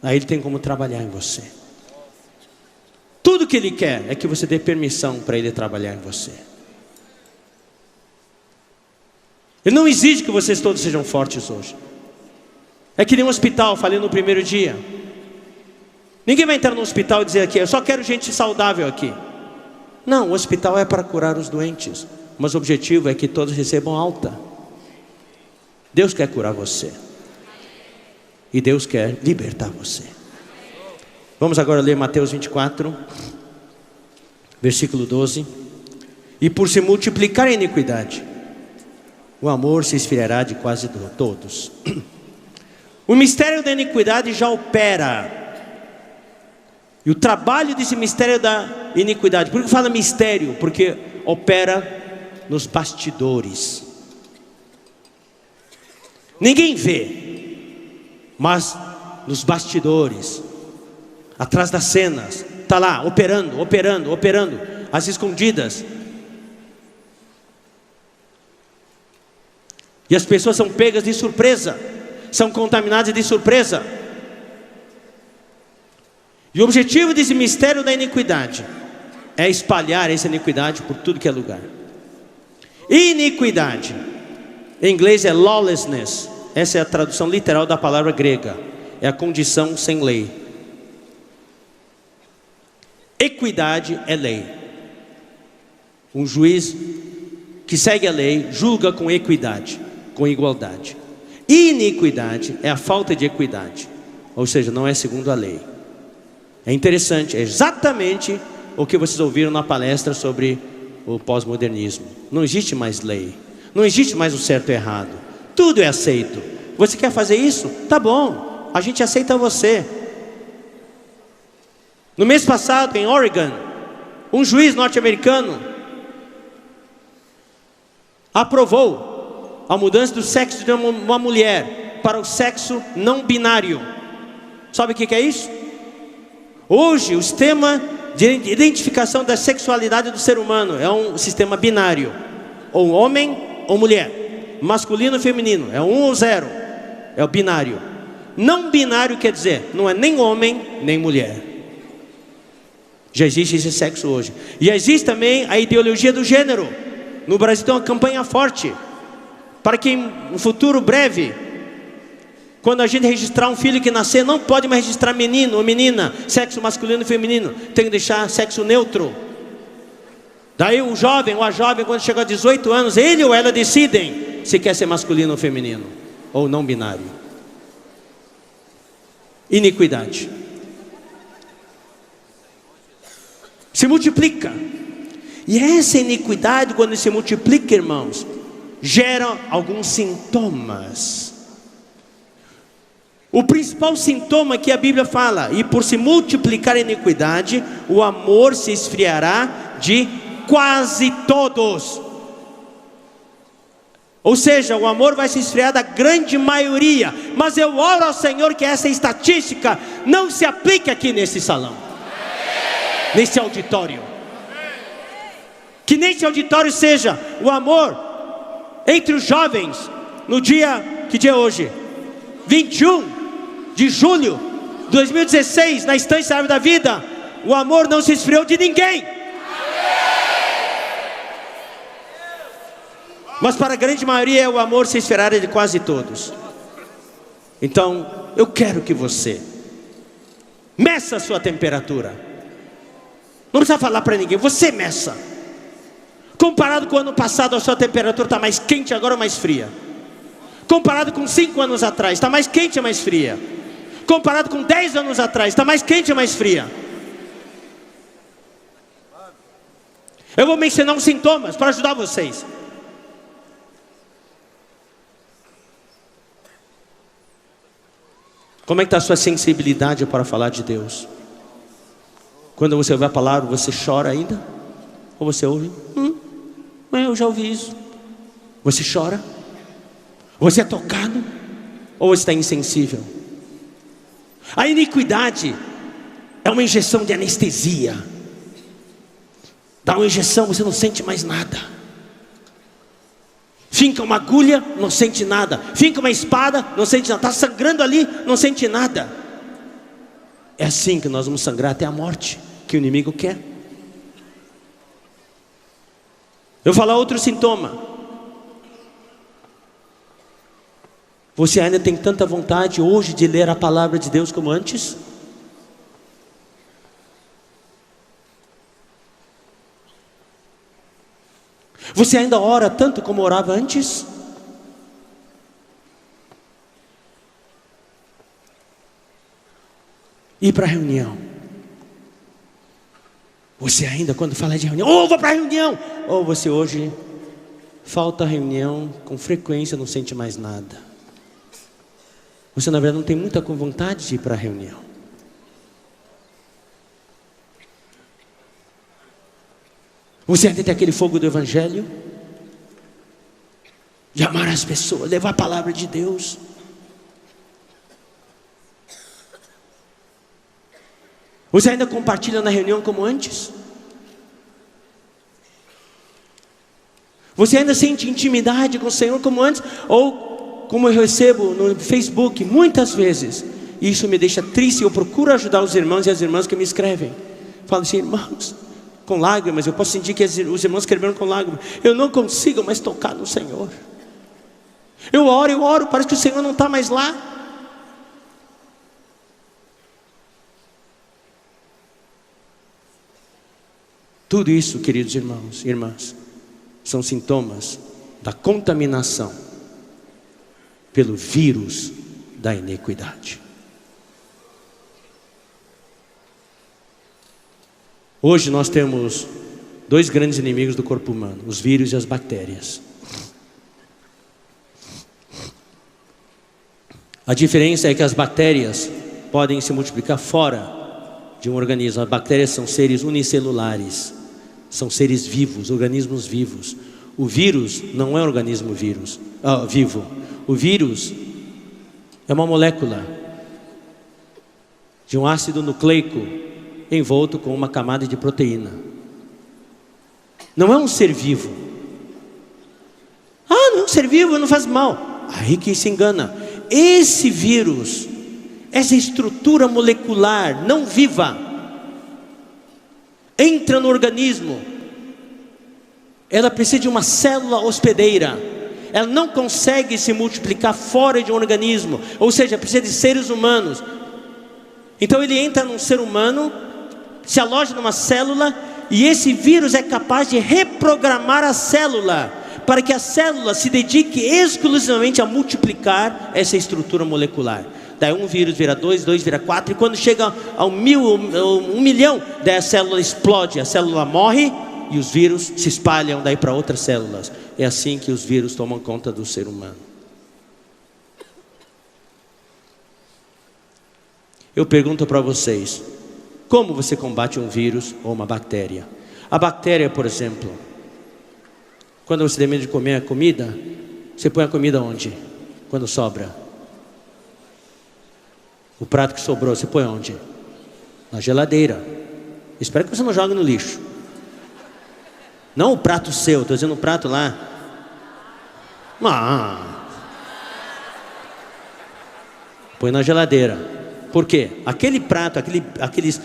Aí Ele tem como trabalhar em você. Tudo que Ele quer é que você dê permissão para Ele trabalhar em você. Ele não exige que vocês todos sejam fortes hoje. É que nem um hospital, falei no primeiro dia. Ninguém vai entrar no hospital e dizer aqui, eu só quero gente saudável aqui. Não, o hospital é para curar os doentes, mas o objetivo é que todos recebam alta. Deus quer curar você. E Deus quer libertar você. Vamos agora ler Mateus 24, versículo 12. E por se multiplicar a iniquidade, o amor se esfriará de quase todos. O mistério da iniquidade já opera. E o trabalho desse mistério da iniquidade, por que fala mistério? Porque opera nos bastidores. Ninguém vê, mas nos bastidores, atrás das cenas, está lá operando, às escondidas. E as pessoas são pegas de surpresa, são contaminadas de surpresa. E o objetivo desse mistério da iniquidade é espalhar essa iniquidade por tudo que é lugar. Iniquidade, em inglês é lawlessness. Essa é a tradução literal da palavra grega. É a condição sem lei. Equidade é lei. Um juiz que segue a lei julga com equidade, com igualdade. Iniquidade é a falta de equidade, ou seja, não é segundo a lei. É interessante, é exatamente o que vocês ouviram na palestra sobre o pós-modernismo. Não existe mais lei, não existe mais o certo e o errado, tudo é aceito. Você quer fazer isso? Tá bom, a gente aceita você. No mês passado, em Oregon, um juiz norte-americano aprovou a mudança do sexo de uma mulher para o sexo não binário. Sabe o que é isso? Hoje o sistema de identificação da sexualidade do ser humano é um sistema binário, ou homem ou mulher, masculino ou feminino, é 1 ou 0, é o binário. Não binário quer dizer, não é nem homem nem mulher. Já existe esse sexo hoje. E existe também a ideologia do gênero. No Brasil tem uma campanha forte para que em um futuro breve, quando a gente registrar um filho que nascer, não pode mais registrar menino ou menina, sexo masculino e feminino, tem que deixar sexo neutro. Daí o jovem ou a jovem, quando chegar a 18 anos, ele ou ela decidem se quer ser masculino ou feminino, ou não binário. Iniquidade se multiplica. E essa iniquidade, quando se multiplica, irmãos, gera alguns sintomas. O principal sintoma que a Bíblia fala: e por se multiplicar a iniquidade, o amor se esfriará de quase todos. Ou seja, o amor vai se esfriar da grande maioria. Mas eu oro ao Senhor que essa estatística não se aplique aqui nesse salão, nesse auditório. Que nesse auditório seja o amor entre os jovens no dia, que dia é hoje? 21 de julho de 2016, na Estância Árvore da Vida. O amor não se esfriou de ninguém, mas para a grande maioria o amor se esfriará de quase todos. Então eu quero que você meça a sua temperatura. Não precisa falar para ninguém, você meça. Comparado com o ano passado, a sua temperatura está mais quente agora ou mais fria? Comparado com 5 anos atrás, está mais quente ou mais fria? Comparado com 10 anos atrás, está mais quente ou mais fria? Eu vou mencionar uns sintomas para ajudar vocês. Como é que está a sua sensibilidade para falar de Deus? Quando você ouve a palavra, você chora ainda? Ou você ouve? Eu já ouvi isso. Você chora? Você é tocado? Ou você está insensível? A iniquidade é uma injeção de anestesia. Dá uma injeção, você não sente mais nada. Finca uma agulha, não sente nada. Finca uma espada, não sente nada. Está sangrando ali, não sente nada. É assim que nós vamos sangrar até a morte, que o inimigo quer. Eu vou falar outro sintoma. Você ainda tem tanta vontade hoje de ler a palavra de Deus como antes? Você ainda ora tanto como orava antes? Ir para a reunião, Você ainda, quando fala de reunião, ou vou para a reunião, ou você hoje falta a reunião com frequência, não sente mais nada. Você na verdade não tem muita vontade de ir para a reunião. Você ainda tem aquele fogo do evangelho, de amar as pessoas, levar a palavra de Deus. Você ainda compartilha na reunião como antes? Você ainda sente intimidade com o Senhor como antes? Ou como eu recebo no Facebook muitas vezes, isso me deixa triste. Eu procuro ajudar os irmãos e as irmãs que me escrevem. Falo assim: irmãos, com lágrimas, eu posso sentir que os irmãos escreveram com lágrimas. Eu não consigo mais tocar no Senhor. Eu oro, parece que o Senhor não está mais lá. Tudo isso, queridos irmãos e irmãs, são sintomas da contaminação pelo vírus da iniquidade. Hoje nós temos dois grandes inimigos do corpo humano: os vírus e as bactérias. A diferença é que as bactérias podem se multiplicar fora de um organismo. As bactérias são seres unicelulares, são seres vivos, organismos vivos. O vírus não é um organismo vivo. O vírus é uma molécula de um ácido nucleico envolto com uma camada de proteína. Não é um ser vivo. Não é um ser vivo, não faz mal. Aí que se engana. Esse vírus, essa estrutura molecular não viva, entra no organismo, ela precisa de uma célula hospedeira. Ela não consegue se multiplicar fora de um organismo, ou seja, precisa de seres humanos. Então ele entra num ser humano, se aloja numa célula, e esse vírus é capaz de reprogramar a célula, para que a célula se dedique exclusivamente a multiplicar essa estrutura molecular. Daí um vírus vira 2, 2 vira 4, e quando chega a 1 milhão, daí a célula explode, a célula morre, e os vírus se espalham daí para outras células. É assim que os vírus tomam conta do ser humano. Eu pergunto para vocês: como você combate um vírus ou uma bactéria? A bactéria, por exemplo, quando você tem medo de comer a comida, você põe a comida onde? Quando sobra? O prato que sobrou, você põe onde? Na geladeira. Espero que você não jogue no lixo. Não o prato seu, estou dizendo o prato lá. Põe na geladeira. Por quê? Aquele prato, aqueles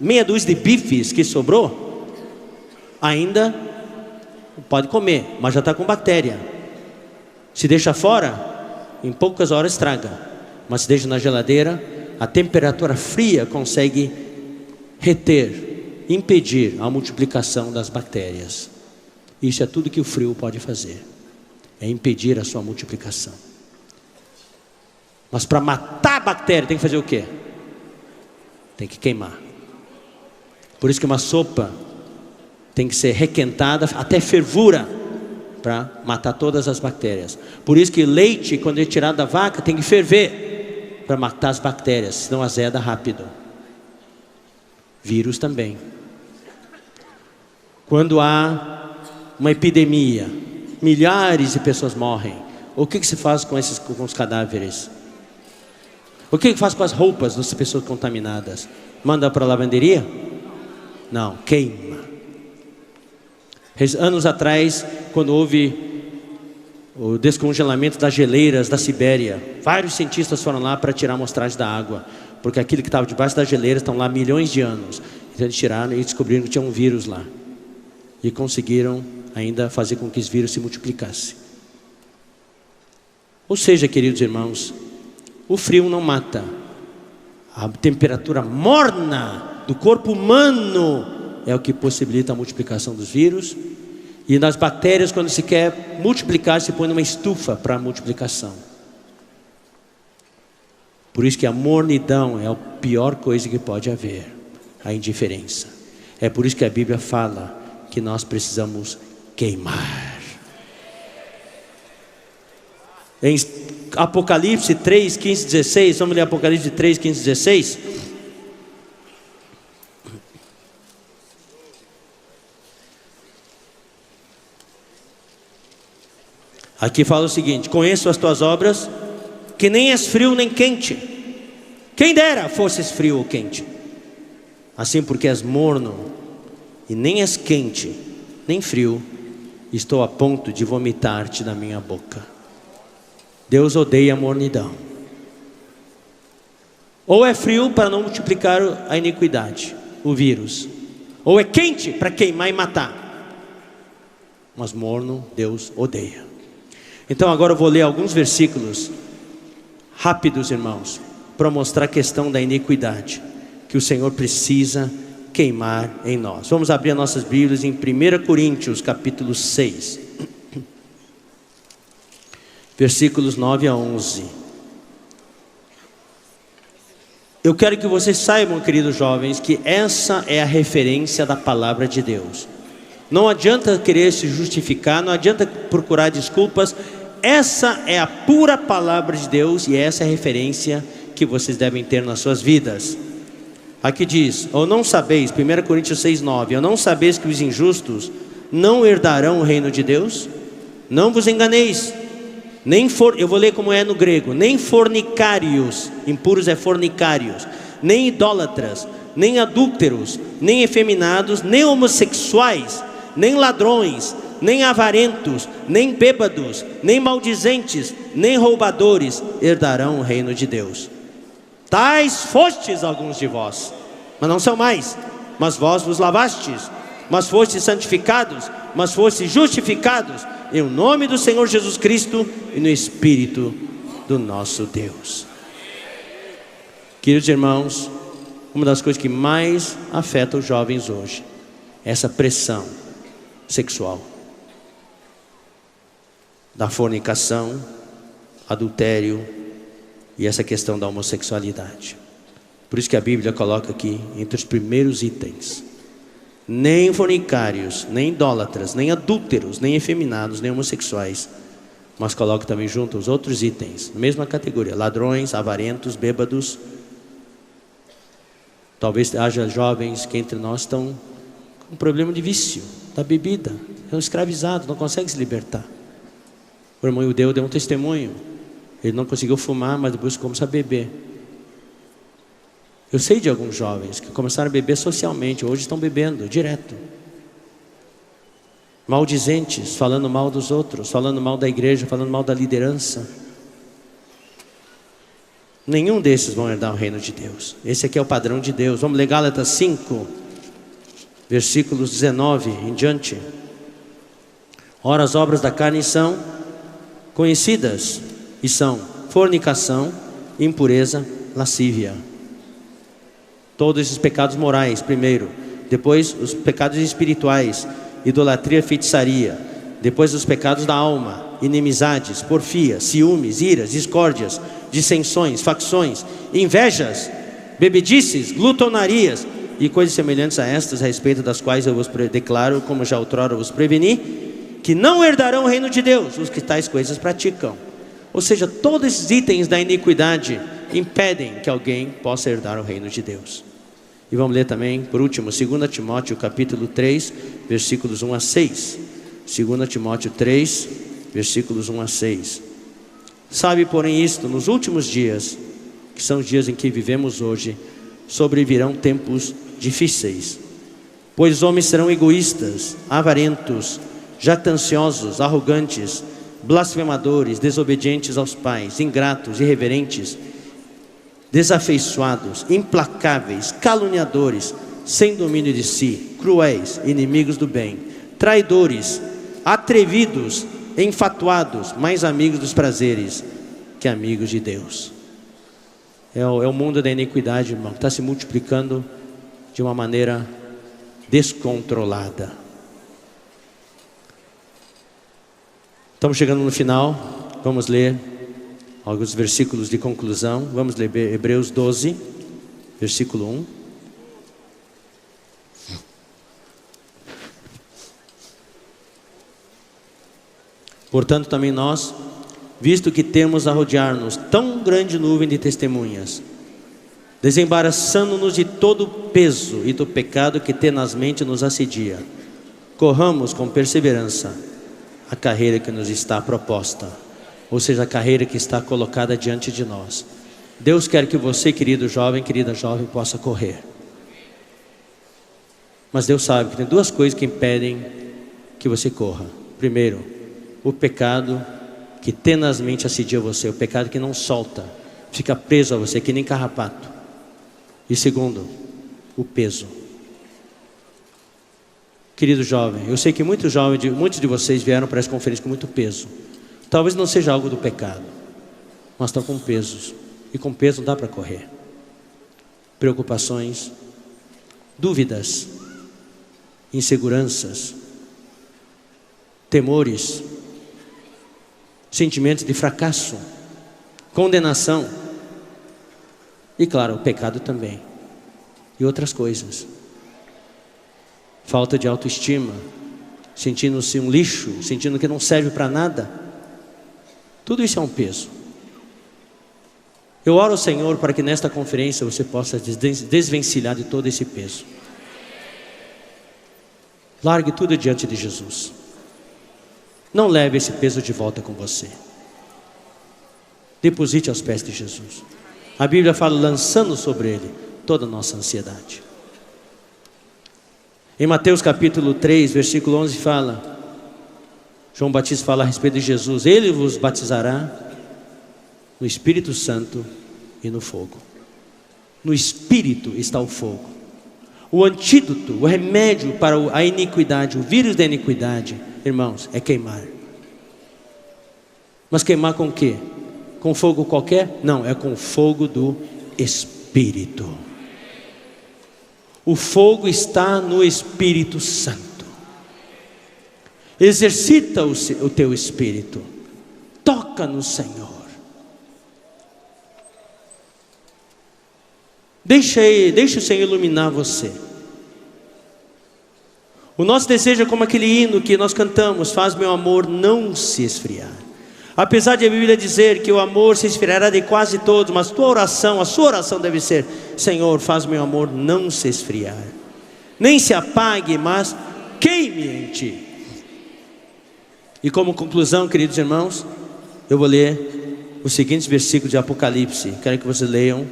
meia dúzia de bifes que sobrou, ainda pode comer, mas já está com bactéria. Se deixa fora, em poucas horas estraga. Mas se deixa na geladeira, a temperatura fria consegue reter, impedir a multiplicação das bactérias. Isso é tudo que o frio pode fazer, é impedir a sua multiplicação. Mas para matar a bactéria tem que fazer o quê? Tem que queimar. Por isso que uma sopa tem que ser requentada até fervura, para matar todas as bactérias. Por isso que leite, quando é tirado da vaca, tem que ferver, para matar as bactérias, senão azeda rápido. Vírus também. Quando há uma epidemia, milhares de pessoas morrem, o que se faz com os cadáveres? O que faz com as roupas das pessoas contaminadas? Manda para a lavanderia? Não, queima. Anos atrás, quando houve o descongelamento das geleiras da Sibéria, vários cientistas foram lá para tirar a amostragem da água, porque aquilo que estava debaixo das geleiras estão lá há milhões de anos. Então eles tiraram e descobriram que tinha um vírus lá, e conseguiram ainda fazer com que esse vírus se multiplicasse. Ou seja, queridos irmãos, o frio não mata. A temperatura morna do corpo humano é o que possibilita a multiplicação dos vírus. E nas bactérias, quando se quer multiplicar, se põe numa estufa para a multiplicação. Por isso que a mornidão é a pior coisa que pode haver. A indiferença. É por isso que a Bíblia fala que nós precisamos queimar. Em Apocalipse 3, 15, 16, vamos ler Apocalipse 3, 15, 16. Aqui fala o seguinte: conheço as tuas obras, que nem és frio nem quente. Quem dera fosses frio ou quente. Assim, porque és morno e nem és quente nem frio, estou a ponto de vomitar-te da minha boca. Deus odeia a mornidão. Ou é frio para não multiplicar a iniquidade, o vírus, ou é quente para queimar e matar. Mas morno Deus odeia. Então agora eu vou ler alguns versículos rápidos, irmãos, para mostrar a questão da iniquidade que o Senhor precisa queimar em nós. Vamos abrir as nossas Bíblias em 1 Coríntios capítulo 6, versículos 9 a 11. Eu quero que vocês saibam, queridos jovens, que essa é a referência da palavra de Deus. Não adianta querer se justificar, não adianta procurar desculpas. Essa é a pura palavra de Deus e essa é a referência que vocês devem ter nas suas vidas. Aqui diz: ou não sabeis, 1 Coríntios 6, 9, ou não sabeis que os injustos não herdarão o reino de Deus? Não vos enganeis, eu vou ler como é no grego: nem fornicários, impuros é fornicários, nem idólatras, nem adúlteros, nem efeminados, nem homossexuais, nem ladrões, nem avarentos, nem bêbados, nem maldizentes, nem roubadores herdarão o reino de Deus. Tais fostes alguns de vós, mas não são mais. Mas vós vos lavastes, mas fostes santificados, mas fostes justificados em nome do Senhor Jesus Cristo e no Espírito do nosso Deus. Queridos irmãos, uma das coisas que mais afeta os jovens hoje é essa pressão sexual, da fornicação, adultério e essa questão da homossexualidade. Por isso que a Bíblia coloca aqui entre os primeiros itens: nem fornicários, nem idólatras, nem adúlteros, nem efeminados, nem homossexuais. Mas coloca também junto os outros itens, na mesma categoria: ladrões, avarentos, bêbados. Talvez haja jovens que entre nós estão com problema de vício da bebida, são escravizados, não conseguem se libertar. O irmão Ildeu deu um testemunho: ele não conseguiu fumar, mas depois começou a beber. Eu sei de alguns jovens que começaram a beber socialmente, hoje estão bebendo direto. Maldizentes, falando mal dos outros, falando mal da igreja, falando mal da liderança. Nenhum desses vão herdar o reino de Deus. Esse aqui é o padrão de Deus. Vamos ler Gálatas 5, versículos 19 em diante. Ora, as obras da carne são conhecidas, e são fornicação, impureza, lascívia. Todos esses pecados morais primeiro, depois os pecados espirituais, idolatria, feitiçaria, depois os pecados da alma, inimizades, porfia, ciúmes, iras, discórdias, dissensões, facções, invejas, bebedices, glutonarias e coisas semelhantes a estas, a respeito das quais eu vos declaro, como já outrora vos preveni, que não herdarão o reino de Deus os que tais coisas praticam. Ou seja, todos esses itens da iniquidade impedem que alguém possa herdar o reino de Deus. E vamos ler também, por último, 2 Timóteo capítulo 3, versículos 1 a 6. 2 Timóteo 3, versículos 1 a 6. Sabe, porém, isto: nos últimos dias, que são os dias em que vivemos hoje, sobrevirão tempos difíceis. Pois os homens serão egoístas, avarentos, jactanciosos, arrogantes, blasfemadores, desobedientes aos pais, ingratos, irreverentes, desafeiçoados, implacáveis, caluniadores, sem domínio de si, cruéis, inimigos do bem, traidores, atrevidos, enfatuados, mais amigos dos prazeres que amigos de Deus. É o mundo da iniquidade, irmão, que está se multiplicando de uma maneira descontrolada. Estamos chegando no final. Vamos ler alguns versículos de conclusão. Vamos ler Hebreus 12, versículo 1. Portanto, também nós, visto que temos a rodear-nos tão grande nuvem de testemunhas, desembaraçando-nos de todo o peso e do pecado que tenazmente nos assedia, corramos com perseverança a carreira que nos está proposta, ou seja, a carreira que está colocada diante de nós. Deus quer que você, querido jovem, querida jovem, possa correr. Mas Deus sabe que tem duas coisas que impedem que você corra. Primeiro, o pecado que tenazmente assedia você, o pecado que não solta, fica preso a você que nem carrapato. E segundo, o peso. Querido jovem, eu sei que muitos de vocês vieram para essa conferência com muito peso. Talvez não seja algo do pecado, mas estão com pesos. E com peso não dá para correr. Preocupações, dúvidas, inseguranças, temores, sentimentos de fracasso, condenação. E claro, o pecado também. E outras coisas. Falta de autoestima, sentindo-se um lixo, sentindo que não serve para nada. Tudo isso é um peso. Eu oro ao Senhor para que nesta conferência você possa desvencilhar de todo esse peso. Largue tudo diante de Jesus. Não leve esse peso de volta com você. Deposite aos pés de Jesus. A Bíblia fala lançando sobre Ele toda a nossa ansiedade. Em Mateus capítulo 3, versículo 11 fala, João Batista fala a respeito de Jesus: Ele vos batizará no Espírito Santo e no fogo. No Espírito está o fogo. O antídoto, o remédio para a iniquidade, o vírus da iniquidade, irmãos, é queimar. Mas queimar com o quê? Com fogo qualquer? Não, é com fogo do Espírito. O fogo está no Espírito Santo. Exercita o teu espírito. Toca no Senhor. Deixa o Senhor iluminar você. O nosso desejo é como aquele hino que nós cantamos: faz meu amor não se esfriar. Apesar de a Bíblia dizer que o amor se esfriará de quase todos, mas a sua oração deve ser: Senhor, faz meu amor não se esfriar, nem se apague, mas queime em Ti. E como conclusão, queridos irmãos, eu vou ler os seguintes versículos de Apocalipse. Quero que vocês leiam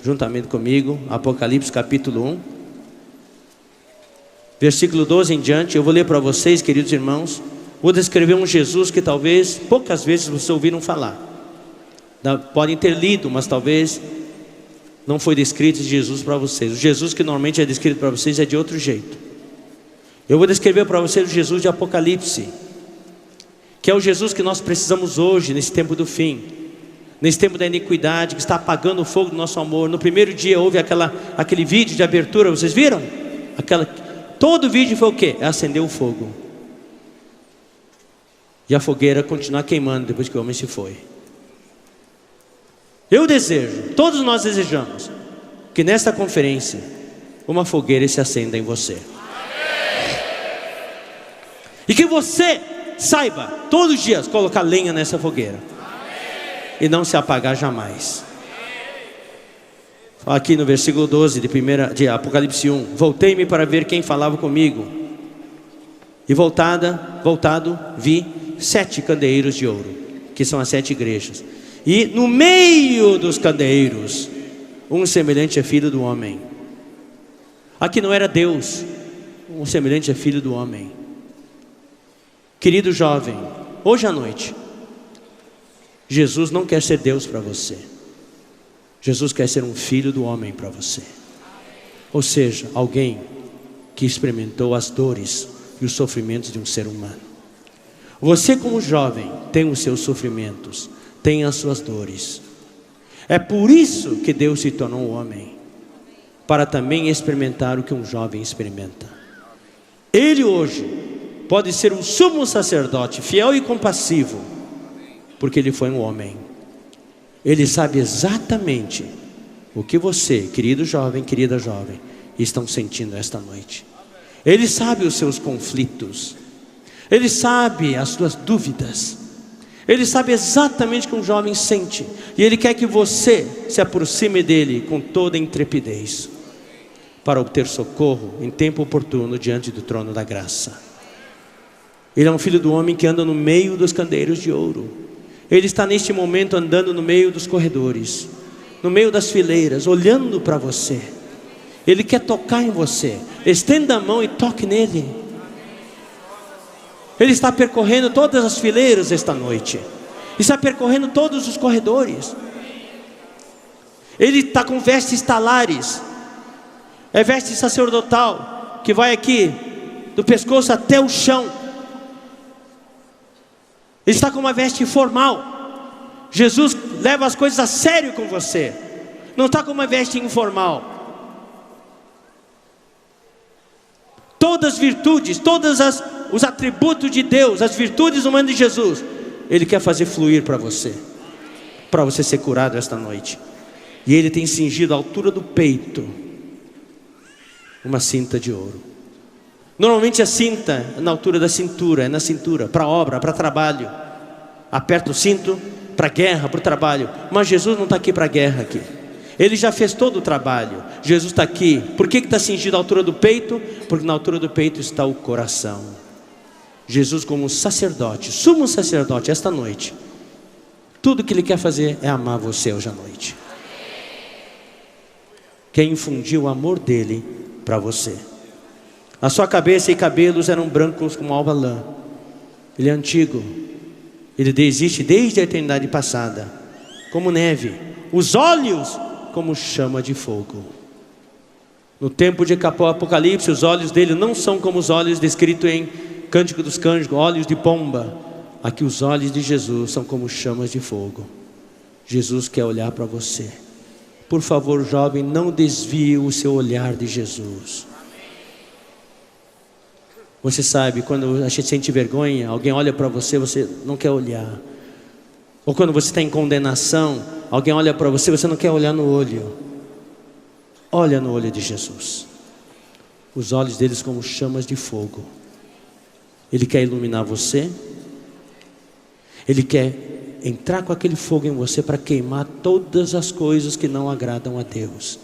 juntamente comigo, Apocalipse capítulo 1, versículo 12 em diante. Eu vou ler para vocês, queridos irmãos. Vou descrever um Jesus que talvez poucas vezes vocês ouviram falar. Podem ter lido, mas talvez não foi descrito de Jesus para vocês. O Jesus que normalmente é descrito para vocês é de outro jeito. Eu vou descrever para vocês o Jesus de Apocalipse, que é o Jesus que nós precisamos hoje, nesse tempo do fim, nesse tempo da iniquidade, que está apagando o fogo do nosso amor. No primeiro dia houve aquele vídeo de abertura, vocês viram? Todo vídeo foi o quê? É acender o fogo. E a fogueira continuar queimando depois que o homem se foi. Eu desejo, todos nós desejamos, que nesta conferência uma fogueira se acenda em você. E que você saiba todos os dias colocar lenha nessa fogueira e não se apagar jamais. Aqui no versículo 12 de Apocalipse 1: voltei-me para ver quem falava comigo, e voltado vi 7 candeeiros de ouro, que são as 7 igrejas, e no meio dos candeeiros um semelhante a filho do homem. Aqui não era Deus, um semelhante a filho do homem. Querido jovem, hoje à noite, Jesus não quer ser Deus para você. Jesus quer ser um filho do homem para você. Ou seja, alguém que experimentou as dores e os sofrimentos de um ser humano. Você, como jovem, tem os seus sofrimentos, tem as suas dores. É por isso que Deus se tornou um homem, para também experimentar o que um jovem experimenta. Ele hoje pode ser um sumo sacerdote, fiel e compassivo, porque ele foi um homem. Ele sabe exatamente o que você, querido jovem, querida jovem, estão sentindo esta noite. Ele sabe os seus conflitos. Ele sabe as suas dúvidas. Ele sabe exatamente o que um jovem sente, e Ele quer que você se aproxime dele com toda intrepidez, para obter socorro em tempo oportuno diante do trono da graça. Ele é um filho do homem que anda no meio dos candeeiros de ouro. Ele está neste momento andando no meio dos corredores, no meio das fileiras, olhando para você. Ele quer tocar em você. Estenda a mão e toque nele. Ele está percorrendo todas as fileiras esta noite, está percorrendo todos os corredores. Ele está com vestes talares, é veste sacerdotal, que vai aqui do pescoço até o chão. Ele está com uma veste formal. Jesus leva as coisas a sério com você, não está com uma veste informal. Todas as virtudes, os atributos de Deus, as virtudes humanas de Jesus, Ele quer fazer fluir para você ser curado esta noite. E Ele tem cingido à altura do peito uma cinta de ouro. Normalmente a cinta é na altura da cintura, é na cintura, para obra, para trabalho. Aperta o cinto para guerra, para o trabalho. Mas Jesus não está aqui para guerra aqui. Ele já fez todo o trabalho. Jesus está aqui. Por que está cingido à altura do peito? Porque na altura do peito está o coração. Jesus como sacerdote, sumo sacerdote, esta noite, tudo que Ele quer fazer é amar você hoje à noite. Quer infundir o amor dEle para você. A sua cabeça e cabelos eram brancos como alva lã. Ele é antigo. Ele existe desde a eternidade passada, como neve. Os olhos como chama de fogo. No tempo de Apocalipse, os olhos dele não são como os olhos descritos em Cântico dos Cânticos, olhos de pomba. Aqui os olhos de Jesus são como chamas de fogo. Jesus quer olhar para você. Por favor, jovem, não desvie o seu olhar de Jesus. Você sabe, quando a gente sente vergonha, alguém olha para você, você não quer olhar. Ou quando você está em condenação, alguém olha para você, você não quer olhar no olho. Olha no olho de Jesus. Os olhos deles como chamas de fogo. Ele quer iluminar você. Ele quer entrar com aquele fogo em você para queimar todas as coisas que não agradam a Deus.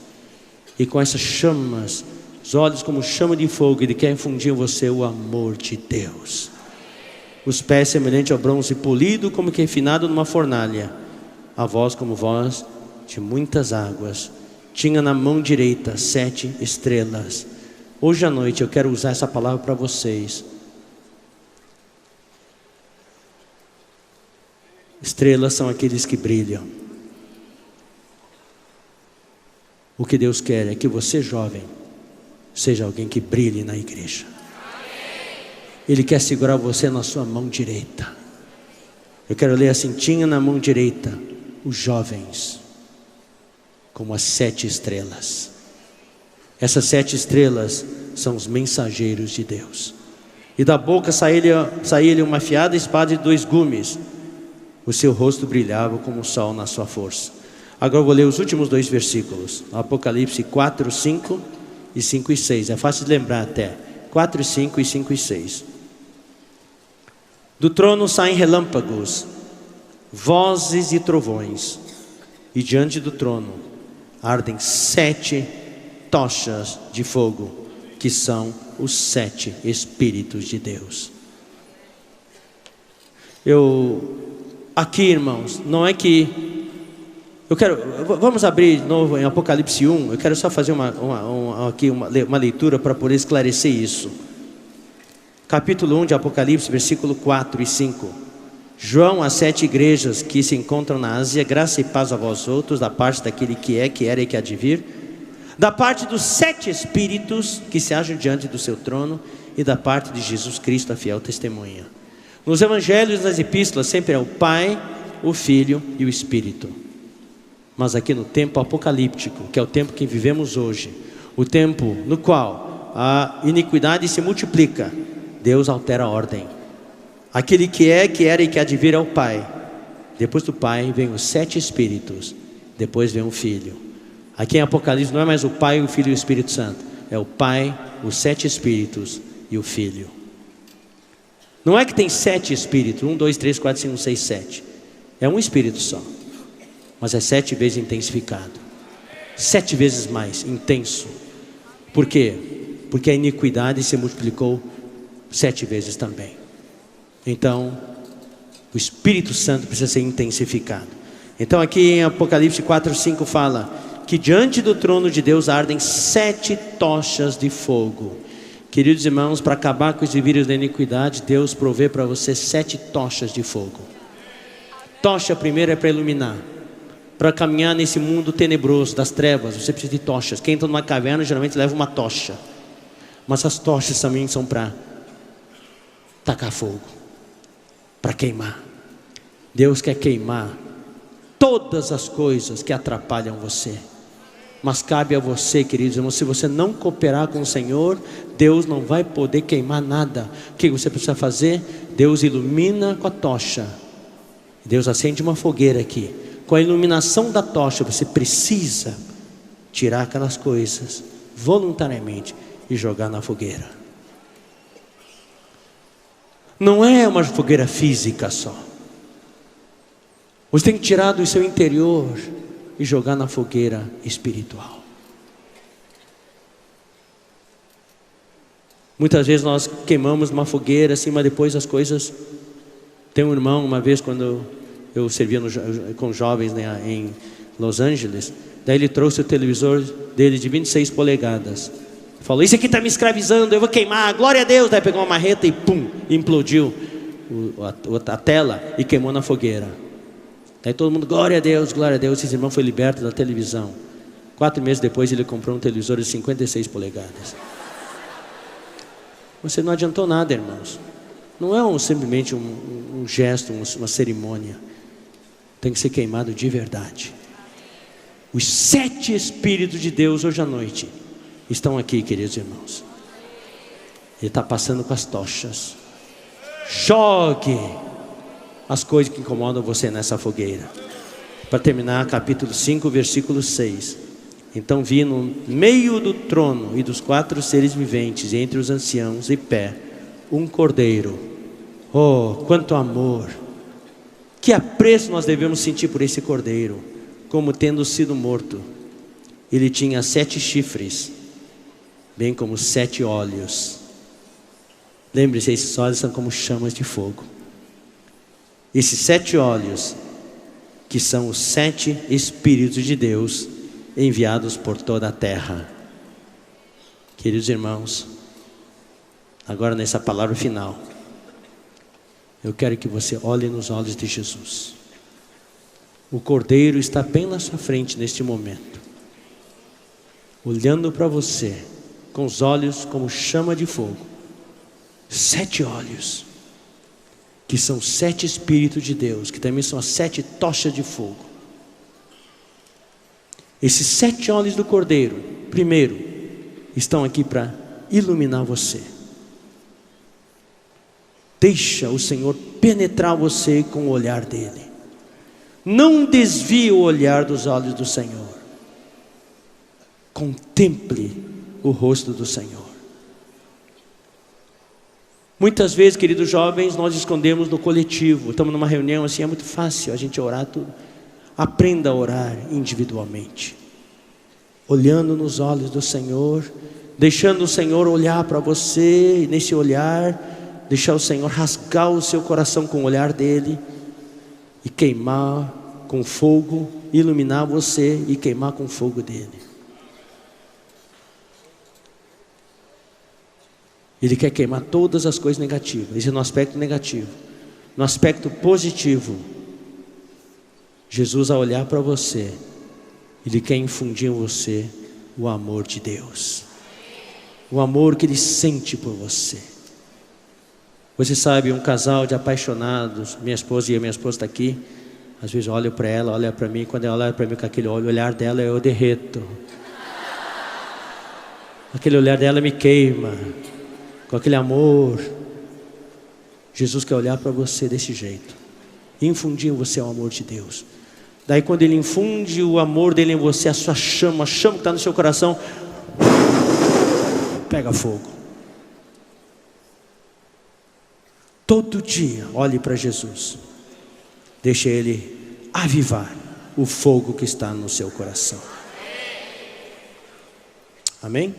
E com essas chamas, os olhos como chama de fogo, Ele quer infundir em você o amor de Deus. Os pés semelhantes ao bronze polido, como que refinado numa fornalha. A voz como voz de muitas águas. Tinha na mão direita 7 estrelas. Hoje à noite eu quero usar essa palavra para vocês. Estrelas são aqueles que brilham. O que Deus quer é que você, jovem, seja alguém que brilhe na igreja. Ele quer segurar você na sua mão direita. Eu quero ler assim: tinha na mão direita os jovens como as 7 estrelas. Essas 7 estrelas são os mensageiros de Deus. E da boca saía-lhe uma afiada espada de 2 gumes. O seu rosto brilhava como o sol na sua força. Agora eu vou ler os últimos 2 versículos. Apocalipse 4, 5 e 5 e 6. É fácil de lembrar até. 4, 5 e 5 e 6. Do trono saem relâmpagos, vozes e trovões. E diante do trono ardem 7 tochas de fogo, que são os 7 Espíritos de Deus. Aqui, irmãos, não é que vamos abrir de novo em Apocalipse 1. Eu quero só fazer uma leitura para poder esclarecer isso. Capítulo 1 de Apocalipse, versículo 4 e 5. João, às 7 igrejas que se encontram na Ásia, graça e paz a vós outros, da parte daquele que é, que era e que há de vir, da parte dos 7 Espíritos que se acham diante do seu trono, e da parte de Jesus Cristo, a fiel testemunha. Nos evangelhos e nas epístolas sempre é o Pai, o Filho e o Espírito. Mas aqui no tempo apocalíptico, que é o tempo que vivemos hoje, o tempo no qual a iniquidade se multiplica, Deus altera a ordem. Aquele que é, que era e que há de vir é o Pai. Depois do Pai vem os 7 Espíritos. Depois vem o Filho. Aqui em Apocalipse não é mais o Pai, o Filho e o Espírito Santo. É o Pai, os 7 Espíritos e o Filho. Não é que tem 7 espíritos, 1, 2, 3, 4, 5, 6, 7. É um espírito só, mas é 7 vezes intensificado, 7 vezes mais intenso. Por quê? Porque a iniquidade se multiplicou 7 vezes também. Então, o Espírito Santo precisa ser intensificado. Então aqui em Apocalipse 4, 5 fala que diante do trono de Deus ardem 7 tochas de fogo. Queridos irmãos, para acabar com os vírus da iniquidade, Deus provê para você 7 tochas de fogo. Tocha primeiro é para iluminar. Para caminhar nesse mundo tenebroso das trevas, você precisa de tochas. Quem entra numa caverna geralmente leva uma tocha. Mas as tochas também são para tacar fogo, para queimar. Deus quer queimar todas as coisas que atrapalham você. Mas cabe a você, queridos irmãos, se você não cooperar com o Senhor, Deus não vai poder queimar nada. O que você precisa fazer? Deus ilumina com a tocha. Deus acende uma fogueira aqui. Com a iluminação da tocha, você precisa tirar aquelas coisas voluntariamente e jogar na fogueira. Não é uma fogueira física só. Você tem que tirar do seu interior e jogar na fogueira espiritual. Muitas vezes nós queimamos uma fogueira assim, mas depois as coisas... Tem um irmão, uma vez quando eu servia com jovens, né, em Los Angeles, daí ele trouxe o televisor dele de 26 polegadas. Falou: isso aqui está me escravizando, eu vou queimar, glória a Deus. Daí pegou uma marreta e pum, implodiu a tela e queimou na fogueira. Daí todo mundo, glória a Deus, glória a Deus. Esse irmão foi liberto da televisão. 4 meses depois ele comprou um televisor de 56 polegadas. Você não adiantou nada, irmãos. Não é simplesmente um gesto, uma cerimônia. Tem que ser queimado de verdade. Os 7 Espíritos de Deus hoje à noite estão aqui, queridos irmãos. Ele está passando com as tochas. Jogue as coisas que incomodam você nessa fogueira. Para terminar, capítulo 5, versículo 6. Então vi no meio do trono e dos 4 seres viventes, entre os anciãos de pé, um cordeiro. Oh, quanto amor! Que apreço nós devemos sentir por esse cordeiro, como tendo sido morto. Ele tinha 7 chifres, bem como 7 olhos. Lembre-se, esses olhos são como chamas de fogo. Esses 7 olhos, que são os 7 Espíritos de Deus, enviados por toda a terra. Queridos irmãos, agora nessa palavra final, eu quero que você olhe nos olhos de Jesus. O Cordeiro está bem na sua frente neste momento, olhando para você, com os olhos como chama de fogo. 7 olhos, que são 7 Espíritos de Deus, que também são as 7 tochas de fogo. Esses 7 olhos do Cordeiro, primeiro, estão aqui para iluminar você. Deixa o Senhor penetrar você com o olhar dele. Não desvie o olhar dos olhos do Senhor. Contemple o rosto do Senhor. Muitas vezes, queridos jovens, nós escondemos no coletivo. Estamos numa reunião assim, é muito fácil a gente orar tudo. Aprenda a orar individualmente, olhando nos olhos do Senhor, deixando o Senhor olhar para você, e nesse olhar deixar o Senhor rasgar o seu coração com o olhar dele e queimar com fogo, iluminar você e queimar com fogo dele. Ele quer queimar todas as coisas negativas. Isso é no aspecto negativo. No aspecto positivo, Jesus, ao olhar para você, Ele quer infundir em você o amor de Deus, o amor que Ele sente por você. Você sabe, um casal de apaixonados, minha esposa está aqui, às vezes eu olho para ela, olha para mim, quando ela olha para mim com aquele olhar dela, eu derreto. Aquele olhar dela me queima, com aquele amor. Jesus quer olhar para você desse jeito, infundir em você o amor de Deus. Daí quando Ele infunde o amor dele em você, a sua chama, a chama que está no seu coração, pega fogo. Todo dia, olhe para Jesus. Deixe Ele avivar o fogo que está no seu coração. Amém?